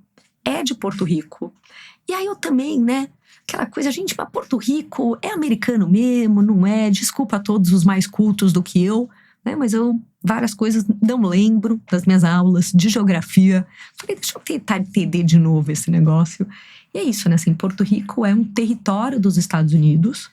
é de Porto Rico. E aí eu também, né? Aquela coisa, gente, mas Porto Rico é americano mesmo, não é? Desculpa a todos os mais cultos do que eu, né? Mas várias coisas não lembro das minhas aulas de geografia. Falei, deixa eu tentar entender de novo esse negócio. E é isso, né? Assim, Porto Rico é um território dos Estados Unidos,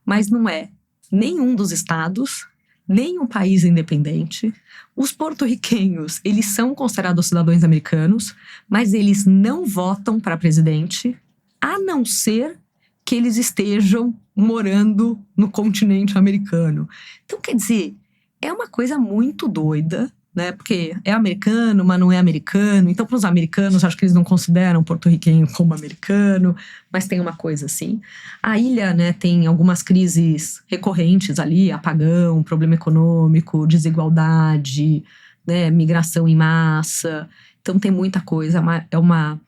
mas não é nenhum dos estados, nem um país independente. Os porto-riquenhos, eles são considerados cidadãos americanos, mas eles não votam para presidente, a não ser que eles estejam morando no continente americano. Então, quer dizer, é uma coisa muito doida, né? Porque é americano, mas não é americano. Então, para os americanos, acho que eles não consideram porto-riquenho como americano, mas tem uma coisa assim. A ilha, né, tem algumas crises recorrentes ali, apagão, problema econômico, desigualdade, né, migração em massa. Então, tem muita coisa. É uma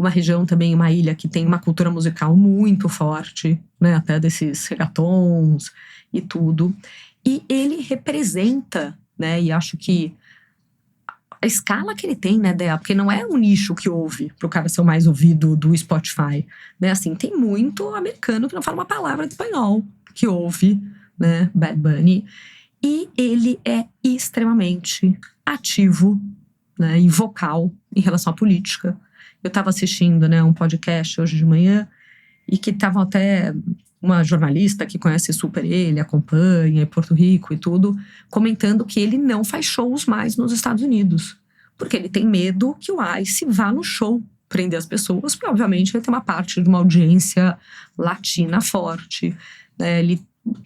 região também, uma ilha que tem uma cultura musical muito forte, né, até desses reggaetons e tudo. E ele representa, né, e acho que a escala que ele tem, né, Dea? Porque não é um nicho que ouve pro cara ser o mais ouvido do Spotify, né? Assim, tem muito americano que não fala uma palavra de espanhol que ouve, né, Bad Bunny. E ele é extremamente ativo, né, e vocal em relação à política. Eu estava assistindo, né, um podcast hoje de manhã e que tava até uma jornalista que conhece super ele, acompanha em Porto Rico e tudo, comentando que ele não faz shows mais nos Estados Unidos, porque ele tem medo que o ICE vá no show prender as pessoas, porque obviamente ele tem uma parte de uma audiência latina forte, né? Ele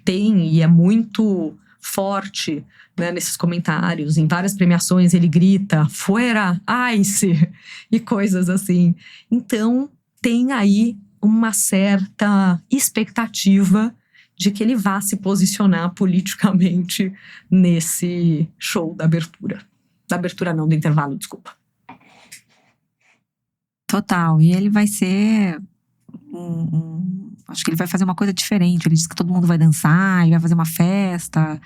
tem e é muito forte, né, nesses comentários, em várias premiações ele grita, "Fuera, ICE!" e coisas assim. Então tem aí uma certa expectativa de que ele vá se posicionar politicamente nesse show da abertura. Da abertura não, do intervalo, desculpa. Total. E ele vai ser acho que ele vai fazer uma coisa diferente. Ele diz que todo mundo vai dançar, ele vai fazer uma festa.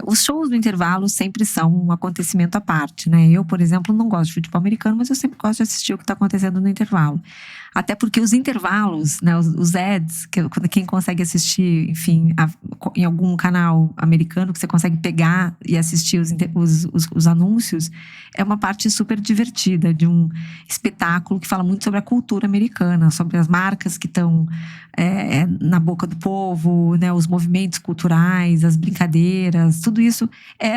Os shows do intervalo sempre são um acontecimento à parte, né? Eu, por exemplo, não gosto de futebol americano, mas eu sempre gosto de assistir o que está acontecendo no intervalo. Até porque os intervalos, né, os ads, quem consegue assistir, enfim, em algum canal americano, que você consegue pegar e assistir os anúncios, é uma parte super divertida de um espetáculo que fala muito sobre a cultura americana, sobre as marcas que estão na boca do povo, né, os movimentos culturais, as brincadeiras, tudo isso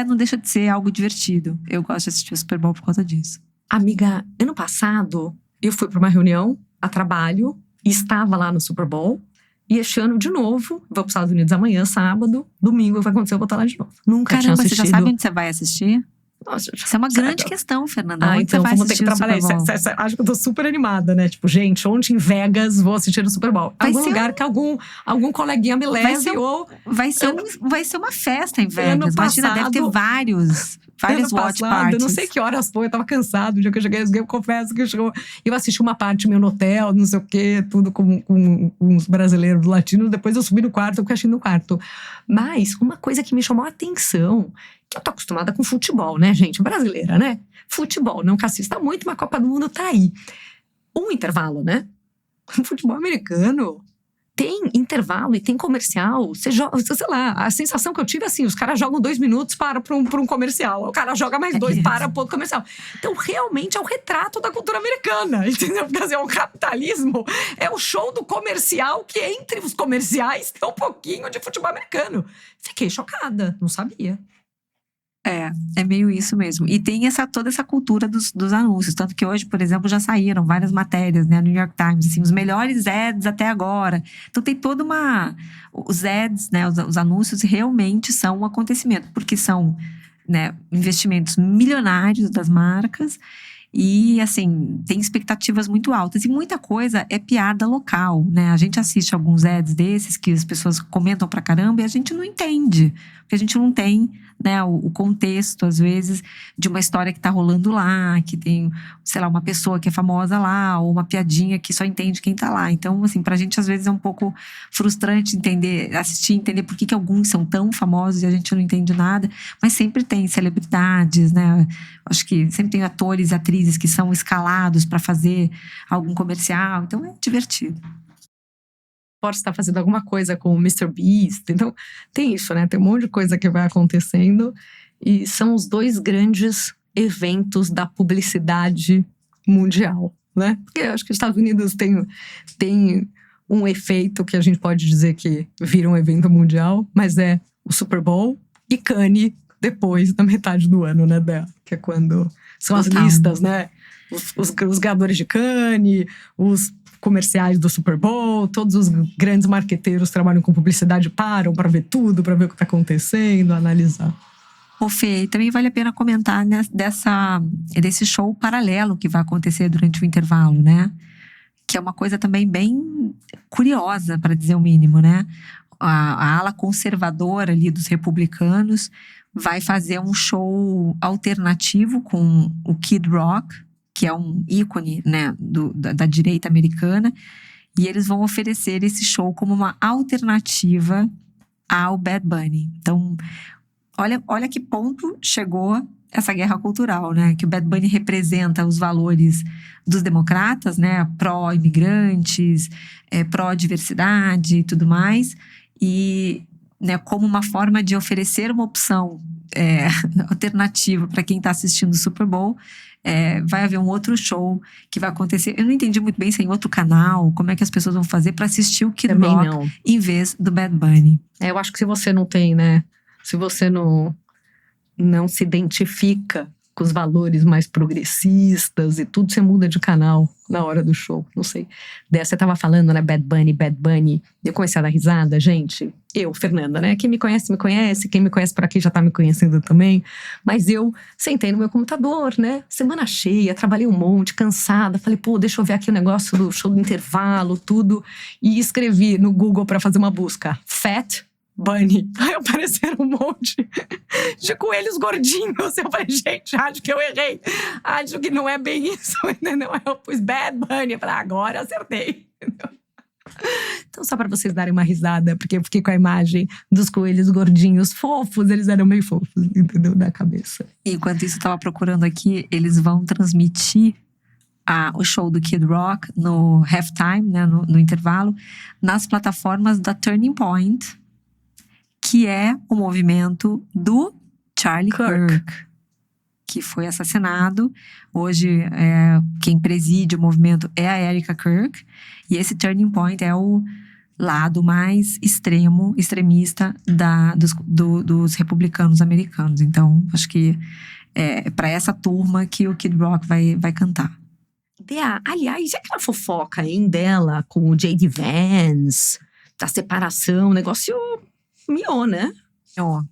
não deixa de ser algo divertido. Eu gosto de assistir o Super Bowl por causa disso. Amiga, ano passado eu fui para uma reunião a trabalho e estava lá no Super Bowl. E este ano, de novo, vou para os Estados Unidos amanhã, sábado, domingo vai acontecer, eu vou estar lá de novo. Nunca tinha assistido. Você já sabe onde você vai assistir? Nossa, isso é uma grande questão, Fernanda. Onde então você vai vamos ter que trabalhar isso. Acho que eu tô super animada, né? Tipo, gente, ontem em Vegas vou assistir no Super Bowl. Algum lugar que algum coleguinha me leve vai ser uma festa em Vegas. Imagina, deve ter várias watch parties. Eu não sei que horas foi, eu tava cansado. O dia que eu cheguei, eu confesso que eu assisti uma parte meu no hotel, não sei o quê, tudo com uns brasileiros latinos. Depois eu subi no quarto, eu fiquei assistindo no quarto. Mas uma coisa que me chamou a atenção, que eu tô acostumada com futebol, né, gente? Brasileira, né? Futebol, não que assista muito, mas a Copa do Mundo tá aí. Um intervalo, né? Futebol americano tem intervalo e tem comercial. Você joga, sei lá, a sensação que eu tive é assim, os caras jogam 2 minutos para um comercial. O cara joga mais 2 para outro comercial. Então, realmente é o retrato da cultura americana, entendeu? Porque assim, o capitalismo é o show do comercial que entre os comerciais tem um pouquinho de futebol americano. Fiquei chocada, não sabia. É meio isso mesmo. E tem toda essa cultura dos anúncios. Tanto que hoje, por exemplo, já saíram várias matérias, né? No New York Times, assim, os melhores ads até agora. Então tem toda os ads, né? Os anúncios realmente são um acontecimento. Porque são, né, investimentos milionários das marcas. E, assim, tem expectativas muito altas. E muita coisa é piada local, né? A gente assiste alguns ads desses que as pessoas comentam pra caramba e a gente não entende. Porque a gente não tem, né, o contexto, às vezes, de uma história que tá rolando lá, que tem, sei lá, uma pessoa que é famosa lá, ou uma piadinha que só entende quem tá lá. Então, assim, pra gente, às vezes, é um pouco frustrante assistir, entender por que alguns são tão famosos e a gente não entende nada. Mas sempre tem celebridades, né? Acho que sempre tem atores e atrizes que são escalados para fazer algum comercial. Então, é divertido. pode estar fazendo alguma coisa com o Mr. Beast. Então, tem isso, né? Tem um monte de coisa que vai acontecendo. E são os 2 grandes eventos da publicidade mundial, né? Porque eu acho que os Estados Unidos tem um efeito que a gente pode dizer que vira um evento mundial, mas é o Super Bowl e Cannes depois da metade do ano, né, Bea? Que é quando são as listas, né? Os ganhadores de Cannes, os comerciais do Super Bowl, todos os grandes marqueteiros que trabalham com publicidade param para ver tudo, para ver o que está acontecendo, analisar. Ô Fê, também vale a pena comentar, né, desse show paralelo que vai acontecer durante o intervalo, né? Que é uma coisa também bem curiosa, para dizer o mínimo, né? A ala conservadora ali dos republicanos vai fazer um show alternativo com o Kid Rock, que é um ícone, né, da direita americana, e eles vão oferecer esse show como uma alternativa ao Bad Bunny. Então, olha que ponto chegou essa guerra cultural, né? Que o Bad Bunny representa os valores dos democratas, né? Pró-imigrantes, pró-diversidade e tudo mais. E, né, como uma forma de oferecer uma opção alternativa para quem está assistindo o Super Bowl, vai haver um outro show que vai acontecer. Eu não entendi muito bem se é em outro canal, como é que as pessoas vão fazer para assistir o Kid Rock em vez do Bad Bunny. Eu acho que se você não tem, né? Se você não se identifica com os valores mais progressistas e tudo, você muda de canal na hora do show. Não sei. Você tava falando, né? Bad Bunny. Eu comecei a dar risada, gente. Eu, Fernanda, né? Quem me conhece, me conhece. Quem me conhece por aqui já tá me conhecendo também. Mas eu sentei no meu computador, né? Semana cheia, trabalhei um monte, cansada. Falei, pô, deixa eu ver aqui o negócio do show do intervalo, tudo. E escrevi no Google pra fazer uma busca. Fat Bunny. Aí apareceram um monte de coelhos gordinhos. Eu falei, gente, acho que eu errei. Acho que não é bem isso, entendeu? Eu pus Bad Bunny. Eu falei, agora acertei. Entendeu? Então, só pra vocês darem uma risada, porque eu fiquei com a imagem dos coelhos gordinhos fofos. Eles eram meio fofos, entendeu? Da cabeça. Enquanto isso, eu tava procurando aqui, eles vão transmitir o show do Kid Rock no halftime, né, no intervalo, nas plataformas da Turning Point, que é o movimento do Charlie Kirk, que foi assassinado. Hoje, quem preside o movimento é a Erika Kirk. E esse Turning Point é o lado mais extremista dos republicanos americanos. Então, acho que é para essa turma que o Kid Rock vai cantar. Aliás, e aquela fofoca, hein, dela com o J.D. Vance, da separação, o negócio miou, né?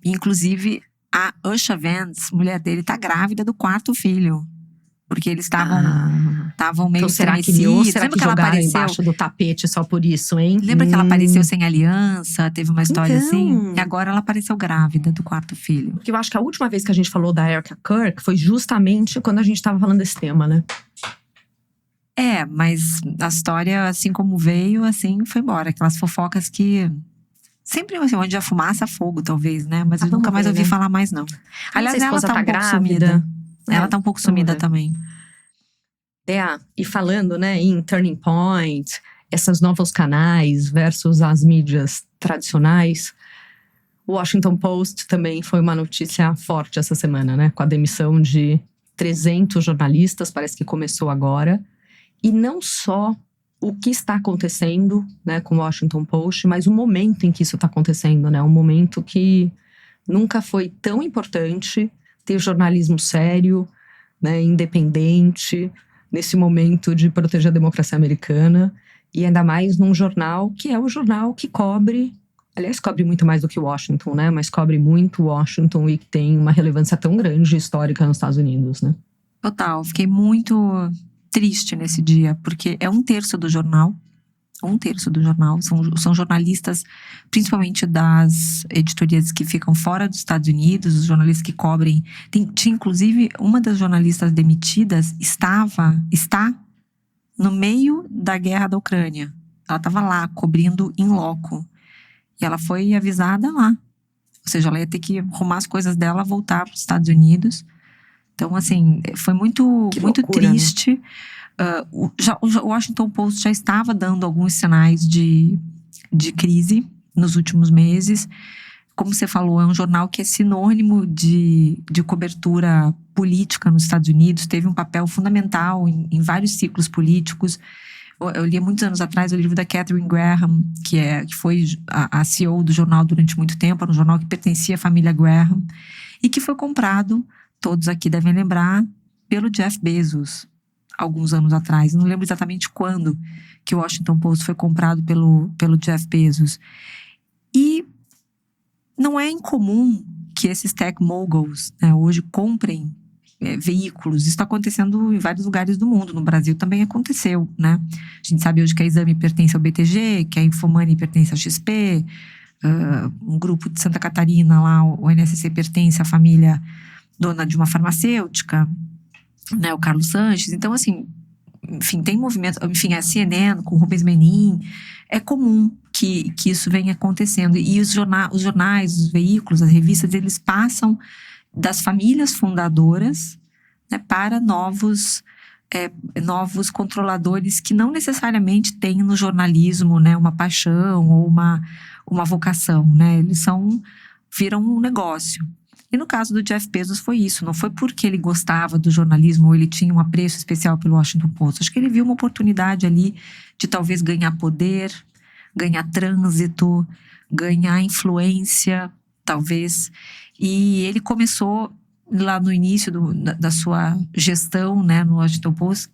Inclusive, a Usha Vance, mulher dele, tá grávida do 4º filho. Porque eles estavam meio então, será que miou? Será que ela apareceu embaixo do tapete só por isso, hein? Lembra que ela apareceu sem aliança? Teve uma história assim? E agora ela apareceu grávida do 4º filho. Porque eu acho que a última vez que a gente falou da Erika Kirk foi justamente quando a gente tava falando desse tema, né? Mas a história, assim como veio, assim foi embora. Aquelas fofocas que… Sempre assim, onde a fumaça, fogo, talvez, né? Mas eu nunca mais ouvi falar mais, não. Aliás, ela tá um pouco sumida. Ela tá um pouco sumida também. E falando, né, em Turning Point, esses novos canais versus as mídias tradicionais, o Washington Post também foi uma notícia forte essa semana, né? Com a demissão de 300 jornalistas, parece que começou agora. E não só o que está acontecendo, né, com o Washington Post, mas o momento em que isso está acontecendo, né? Um momento que nunca foi tão importante ter jornalismo sério, né, independente, nesse momento de proteger a democracia americana. E ainda mais num jornal que é o jornal que cobre… Aliás, cobre muito mais do que Washington, né? Mas cobre muito Washington e que tem uma relevância tão grande histórica nos Estados Unidos, né? Total, fiquei muito triste nesse dia, porque é 1/3 do jornal. 1/3 do jornal. São jornalistas, principalmente das editorias que ficam fora dos Estados Unidos, os jornalistas que cobrem. Tinha, inclusive, uma das jornalistas demitidas está no meio da guerra da Ucrânia. Ela estava lá, cobrindo in loco. E ela foi avisada lá. Ou seja, ela ia ter que arrumar as coisas dela, voltar para os Estados Unidos. Então, assim, foi muito triste. Né? O Washington Post já estava dando alguns sinais de de crise nos últimos meses. Como você falou, é um jornal que é sinônimo de cobertura política nos Estados Unidos, teve um papel fundamental em vários ciclos políticos. Eu li há muitos anos atrás o livro da Katharine Graham, que foi a CEO do jornal durante muito tempo, era um jornal que pertencia à família Graham, e que foi comprado, todos aqui devem lembrar, pelo Jeff Bezos, alguns anos atrás. Eu não lembro exatamente quando que o Washington Post foi comprado pelo Jeff Bezos. E não é incomum que esses tech moguls, né, hoje comprem veículos. Isso está acontecendo em vários lugares do mundo. No Brasil também aconteceu, né? A gente sabe hoje que a Exame pertence ao BTG, que a Infomoney pertence à XP, um grupo de Santa Catarina lá, o NSC, pertence à família dona de uma farmacêutica, né, o Carlos Sanches. Então, assim, enfim, tem movimento, enfim, a CNN com o Rubens Menin. É comum que isso venha acontecendo. E os jornais, os veículos, as revistas, eles passam das famílias fundadoras, né, para novos controladores que não necessariamente têm no jornalismo, né, uma paixão ou uma vocação, né? Eles viram um negócio. E no caso do Jeff Bezos foi isso. Não foi porque ele gostava do jornalismo ou ele tinha um apreço especial pelo Washington Post. Acho que ele viu uma oportunidade ali de talvez ganhar poder, ganhar trânsito, ganhar influência, talvez. E ele começou lá no início da sua gestão, né, no Washington Post,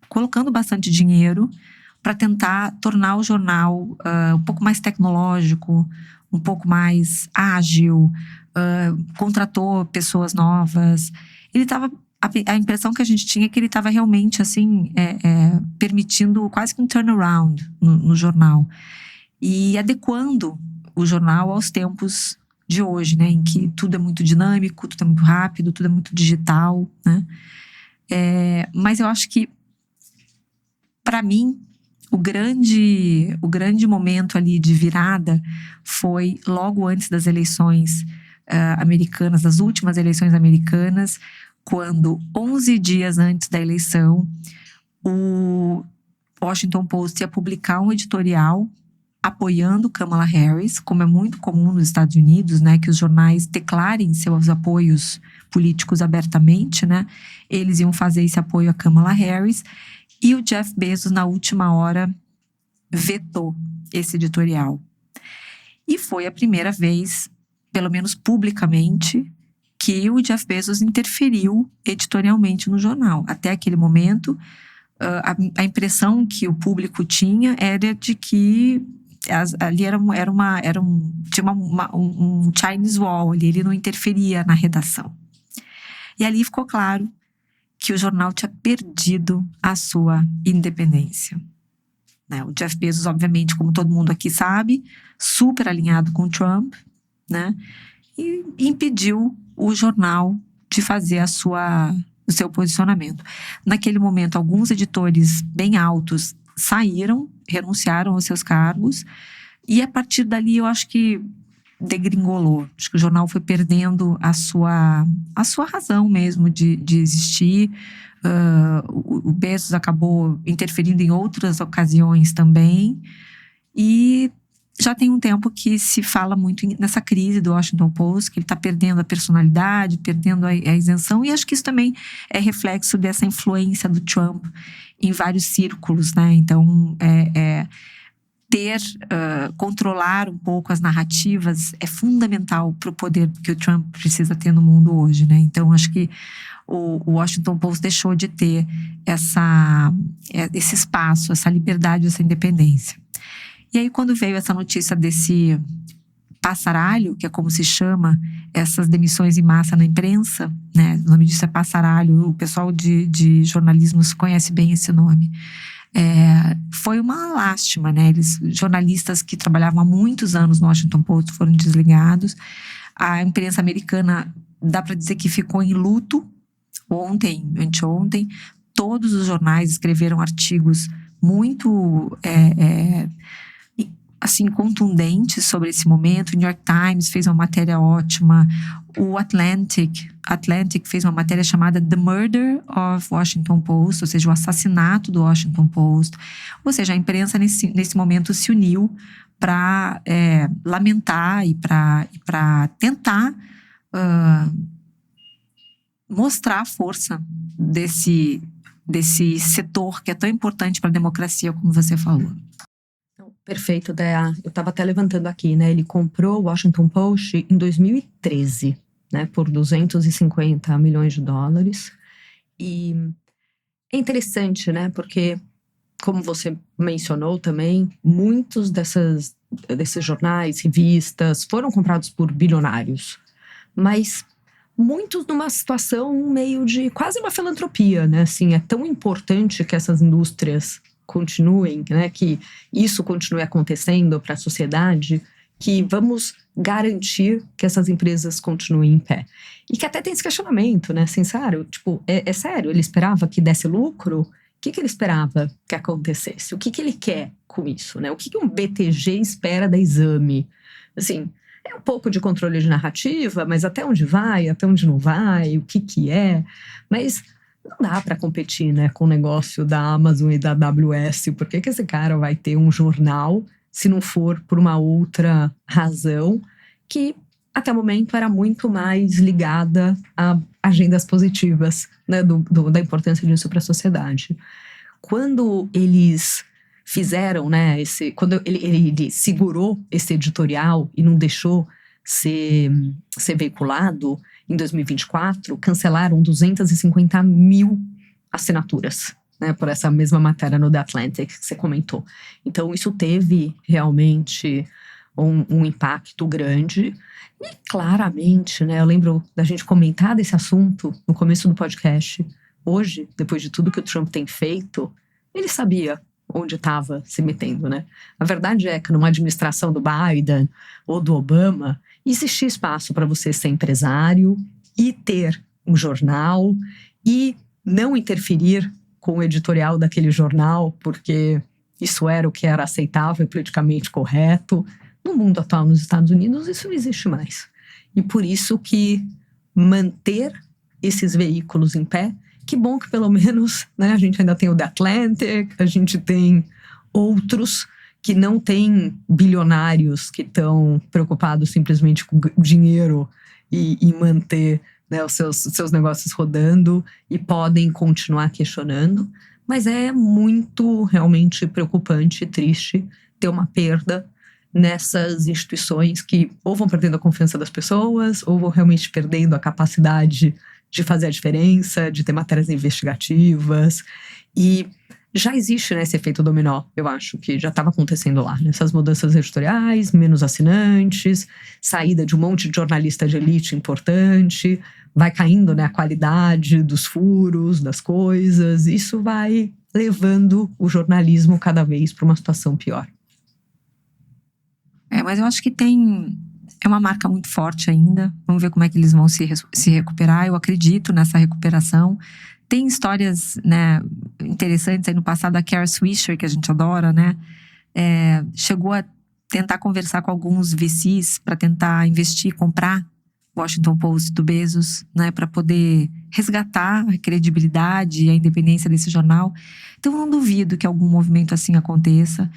colocando bastante dinheiro para tentar tornar o jornal um pouco mais tecnológico, um pouco mais ágil, contratou pessoas novas. A impressão que a gente tinha é que ele estava realmente assim, permitindo quase que um turnaround no jornal e adequando o jornal aos tempos de hoje, né, em que tudo é muito dinâmico, tudo é muito rápido, tudo é muito digital, né? Mas eu acho que, para mim, o grande momento ali de virada foi logo antes das eleições americanas, das últimas eleições americanas, quando 11 dias antes da eleição, o Washington Post ia publicar um editorial apoiando Kamala Harris, como é muito comum nos Estados Unidos, né, que os jornais declarem seus apoios políticos abertamente, né? Eles iam fazer esse apoio a Kamala Harris, e o Jeff Bezos, na última hora, vetou esse editorial. E foi a primeira vez, pelo menos publicamente, que o Jeff Bezos interferiu editorialmente no jornal. Até aquele momento, a impressão que o público tinha era de que ali tinha um Chinese Wall, ali, ele não interferia na redação. E ali ficou claro que o jornal tinha perdido a sua independência, né? O Jeff Bezos, obviamente, como todo mundo aqui sabe, super alinhado com o Trump, né? E impediu o jornal de fazer o seu posicionamento. Naquele momento, alguns editores bem altos saíram, renunciaram aos seus cargos, e a partir dali eu acho que degringolou. Acho que o jornal foi perdendo a sua razão mesmo de existir. O Bezos acabou interferindo em outras ocasiões também, e já tem um tempo que se fala muito nessa crise do Washington Post, que ele está perdendo a personalidade, perdendo a isenção, e acho que isso também é reflexo dessa influência do Trump em vários círculos, né? Então, controlar um pouco as narrativas é fundamental para o poder que o Trump precisa ter no mundo hoje, né? Então, acho que o Washington Post deixou de ter esse espaço, essa liberdade, essa independência. E aí, quando veio essa notícia desse passaralho, que é como se chama essas demissões em massa na imprensa, né? O nome disso é passaralho, o pessoal de jornalismo conhece bem esse nome. Foi uma lástima, né? Jornalistas que trabalhavam há muitos anos no Washington Post foram desligados. A imprensa americana, dá para dizer que ficou em luto anteontem. Todos os jornais escreveram artigos muito assim, contundentes sobre esse momento. O New York Times fez uma matéria ótima. O Atlantic fez uma matéria chamada The Murder of Washington Post, ou seja, o assassinato do Washington Post. Ou seja, a imprensa nesse momento se uniu para lamentar e para tentar mostrar a força desse setor que é tão importante para a democracia, como você falou. Perfeito, Dea. Eu estava até levantando aqui, né? Ele comprou o Washington Post em 2013, né? Por 250 milhões de dólares. E é interessante, né? Porque, como você mencionou também, muitos desses jornais, revistas, foram comprados por bilionários. Mas muitos numa situação meio de quase uma filantropia, né? Assim, é tão importante que essas indústrias continuem, né, que isso continue acontecendo para a sociedade, que vamos garantir que essas empresas continuem em pé. E que até tem esse questionamento, né, sincero, tipo, é sério, ele esperava que desse lucro? O que ele esperava que acontecesse? O que ele quer com isso, né? O que um BTG espera da Exame? Assim, é um pouco de controle de narrativa, mas até onde vai, até onde não vai, o que é, mas não dá para competir, né, com o negócio da Amazon e da AWS. Por que esse cara vai ter um jornal se não for por uma outra razão que até o momento era muito mais ligada a agendas positivas, né, da importância disso para a sociedade. Quando eles fizeram, né, quando ele segurou esse editorial e não deixou ser veiculado, em 2024, cancelaram 250 mil assinaturas, né, por essa mesma matéria no The Atlantic que você comentou. Então, isso teve realmente um impacto grande. E claramente, né, eu lembro da gente comentar desse assunto no começo do podcast. Hoje, depois de tudo que o Trump tem feito, ele sabia onde estava se metendo, né? A verdade é que numa administração do Biden ou do Obama, existia espaço para você ser empresário e ter um jornal e não interferir com o editorial daquele jornal, porque isso era o que era aceitável e politicamente correto. No mundo atual, nos Estados Unidos, isso não existe mais. E por isso que manter esses veículos em pé, que bom que pelo menos, né, a gente ainda tem o The Atlantic, a gente tem outros que não têm bilionários que estão preocupados simplesmente com dinheiro e manter, né, os seus negócios rodando e podem continuar questionando. Mas é muito realmente preocupante e triste ter uma perda nessas instituições que ou vão perdendo a confiança das pessoas ou vão realmente perdendo a capacidade de fazer a diferença, de ter matérias investigativas. E já existe, né, esse efeito dominó, eu acho, que já estava acontecendo lá. Essas mudanças editoriais, menos assinantes, saída de um monte de jornalista de elite importante, vai caindo, né, a qualidade dos furos, das coisas. Isso vai levando o jornalismo cada vez para uma situação pior. Mas eu acho que é uma marca muito forte ainda. Vamos ver como é que eles vão se recuperar. Eu acredito nessa recuperação. Tem histórias, né, interessantes aí no passado. A Kara Swisher, que a gente adora, né, chegou a tentar conversar com alguns VCs para tentar investir, comprar o Washington Post do Bezos, né, para poder resgatar a credibilidade e a independência desse jornal. Então eu não duvido que algum movimento assim aconteça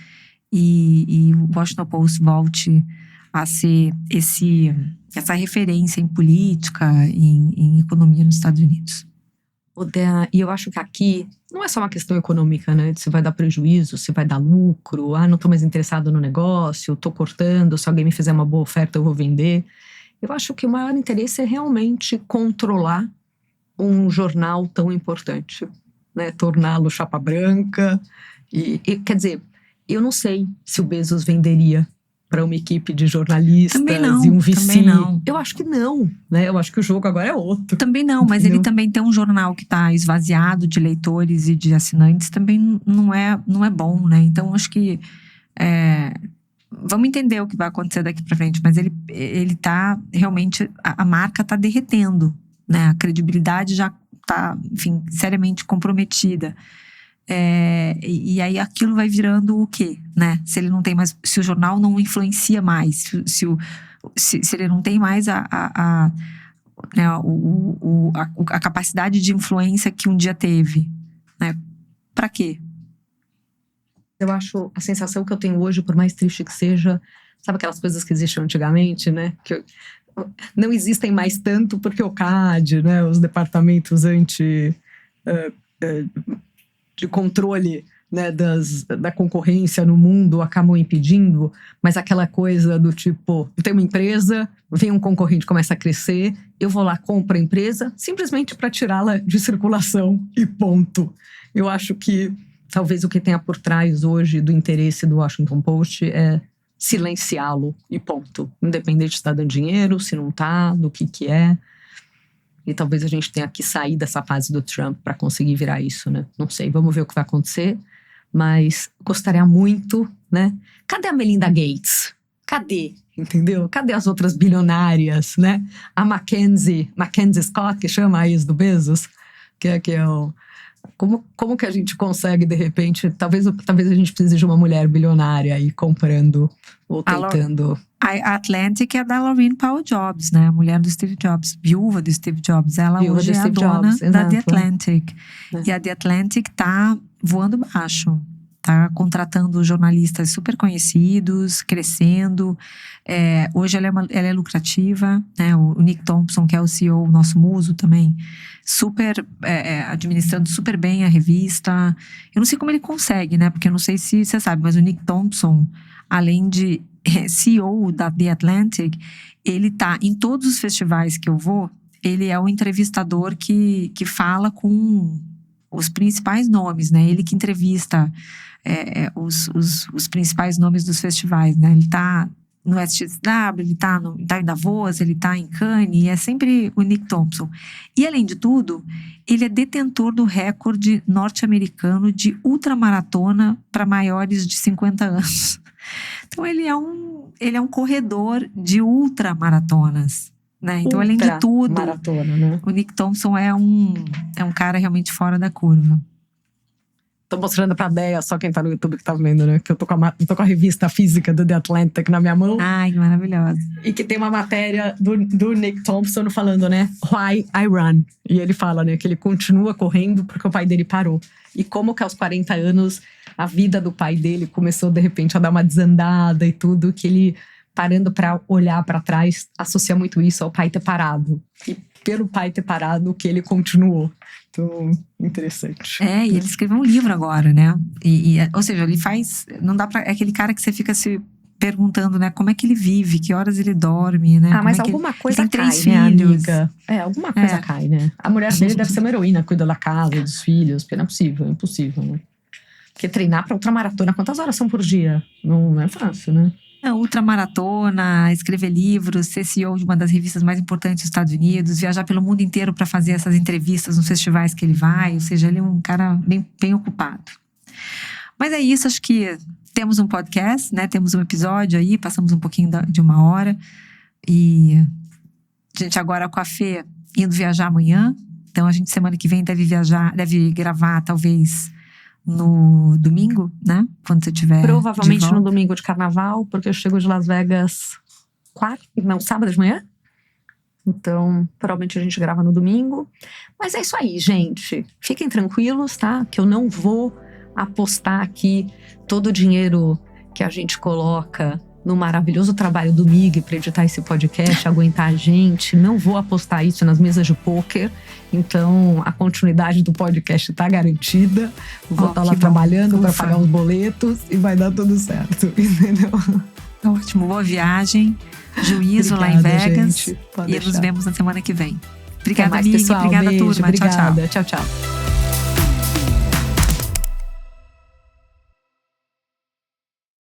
e o Washington Post volte a ser essa referência em política, em economia nos Estados Unidos. E eu acho que aqui não é só uma questão econômica, né? De se vai dar prejuízo, se vai dar lucro, não estou mais interessado no negócio, estou cortando, se alguém me fizer uma boa oferta eu vou vender. Eu acho que o maior interesse é realmente controlar um jornal tão importante, né? Torná-lo chapa branca. E quer dizer, eu não sei se o Bezos venderia para uma equipe de jornalistas e um VC. Também não. Eu acho que não, né? Eu acho que o jogo agora é outro. Também não, mas ele também tem um jornal que está esvaziado de leitores e de assinantes, também não é bom, né? Então, acho que vamos entender o que vai acontecer daqui para frente, mas ele tá realmente, a marca está derretendo, né? A credibilidade já está, enfim, seriamente comprometida. E aí aquilo vai virando o quê, né? Se ele não tem mais, se o jornal não influencia mais, se ele não tem mais a capacidade de influência que um dia teve, né? Pra quê? Eu acho, a sensação que eu tenho hoje, por mais triste que seja, sabe aquelas coisas que existiam antigamente, né? Que não existem mais tanto porque o CAD, né? Os departamentos de controle, né, da concorrência no mundo acabam impedindo, mas aquela coisa do tipo, eu tenho uma empresa, vem um concorrente, começa a crescer, eu vou lá, compro a empresa, simplesmente para tirá-la de circulação e ponto. Eu acho que talvez o que tenha por trás hoje do interesse do Washington Post é silenciá-lo e ponto. Independente se está dando dinheiro, se não está, do que é. E talvez a gente tenha que sair dessa fase do Trump para conseguir virar isso, né? Não sei, vamos ver o que vai acontecer. Mas gostaria muito, né? Cadê a Melinda Gates? Cadê? Entendeu? Cadê as outras bilionárias, né? A Mackenzie Scott, que chama a ex do Bezos, que é o... Como que a gente consegue, de repente, talvez a gente precise de uma mulher bilionária aí comprando ou tentando. A Atlantic é da Laurene Powell Jobs, né? A mulher do Steve Jobs, viúva do Steve Jobs. Ela Viúva hoje é a Steve dona Jobs, da The exato. Atlantic. E a The Atlantic tá voando baixo. Tá contratando jornalistas super conhecidos, crescendo. Hoje ela é lucrativa, né? O Nick Thompson, que é o CEO, o nosso muso também, super administrando super bem a revista. Eu não sei como ele consegue, né? Porque eu não sei se você sabe, mas o Nick Thompson, além de CEO da The Atlantic, ele tá em todos os festivais que eu vou, ele é o entrevistador que fala com os principais nomes, né? Ele que entrevista os principais nomes dos festivais, né? Ele tá no SXSW, ele tá em Davos, ele tá em Cannes, e é sempre o Nick Thompson. E, além de tudo, ele é detentor do recorde norte-americano de ultramaratona para maiores de 50 anos. Então, ele é um corredor de ultramaratonas, né? Então, além de tudo, maratona, né? o Nick Thompson é um cara realmente fora da curva. Tô mostrando pra Deia, só quem tá no YouTube que tá vendo, né? Que eu tô com a revista física do The Atlantic na minha mão. Ai, que maravilhosa. E que tem uma matéria do Nick Thompson falando, né? Why I run. E ele fala, né? Que ele continua correndo porque o pai dele parou. E como que aos 40 anos a vida do pai dele começou, de repente, a dar uma desandada e tudo. Que ele, parando pra olhar pra trás, associa muito isso ao pai ter parado. E pelo pai ter parado, que ele continuou. Então, interessante. E ele escreveu um livro agora, né? Ou seja, ele faz... Não dá pra... É aquele cara que você fica se perguntando, né? Como é que ele vive? Que horas ele dorme, né? Mas alguma coisa ele tem cai, 3 né, filhos. amiga? Alguma coisa cai, né? A mulher dele deve ser uma heroína, cuida da casa, dos filhos. Porque não é impossível, né? Porque treinar pra ultramaratona, quantas horas são por dia? Não é fácil, né? Ultramaratona, escrever livros, ser CEO de uma das revistas mais importantes dos Estados Unidos, viajar pelo mundo inteiro para fazer essas entrevistas nos festivais que ele vai. Ou seja, ele é um cara bem ocupado. Mas é isso, acho que temos um podcast, né? Temos um episódio aí, passamos um pouquinho de 1 hora. E a gente agora com a Fê indo viajar amanhã. Então a gente semana que vem deve gravar talvez no domingo, né? Quando você tiver provavelmente de volta. no domingo de carnaval, porque eu chego de Las Vegas sábado de manhã. Então, provavelmente a gente grava no domingo. Mas é isso aí, gente. Fiquem tranquilos, tá? Que eu não vou apostar aqui todo o dinheiro que a gente coloca no maravilhoso trabalho do Mig para editar esse podcast, aguentar a gente. Não vou apostar isso nas mesas de pôquer. Então, a continuidade do podcast tá garantida. Vou estar lá trabalhando para pagar os boletos e vai dar tudo certo, entendeu? Ótimo, boa viagem. Juízo Obrigada, lá em Vegas. Gente. E nos vemos na semana que vem. Obrigada, mais, amiga. pessoal. Obrigada, Beijo, turma. obrigada. Tchau, tchau. Tchau, tchau.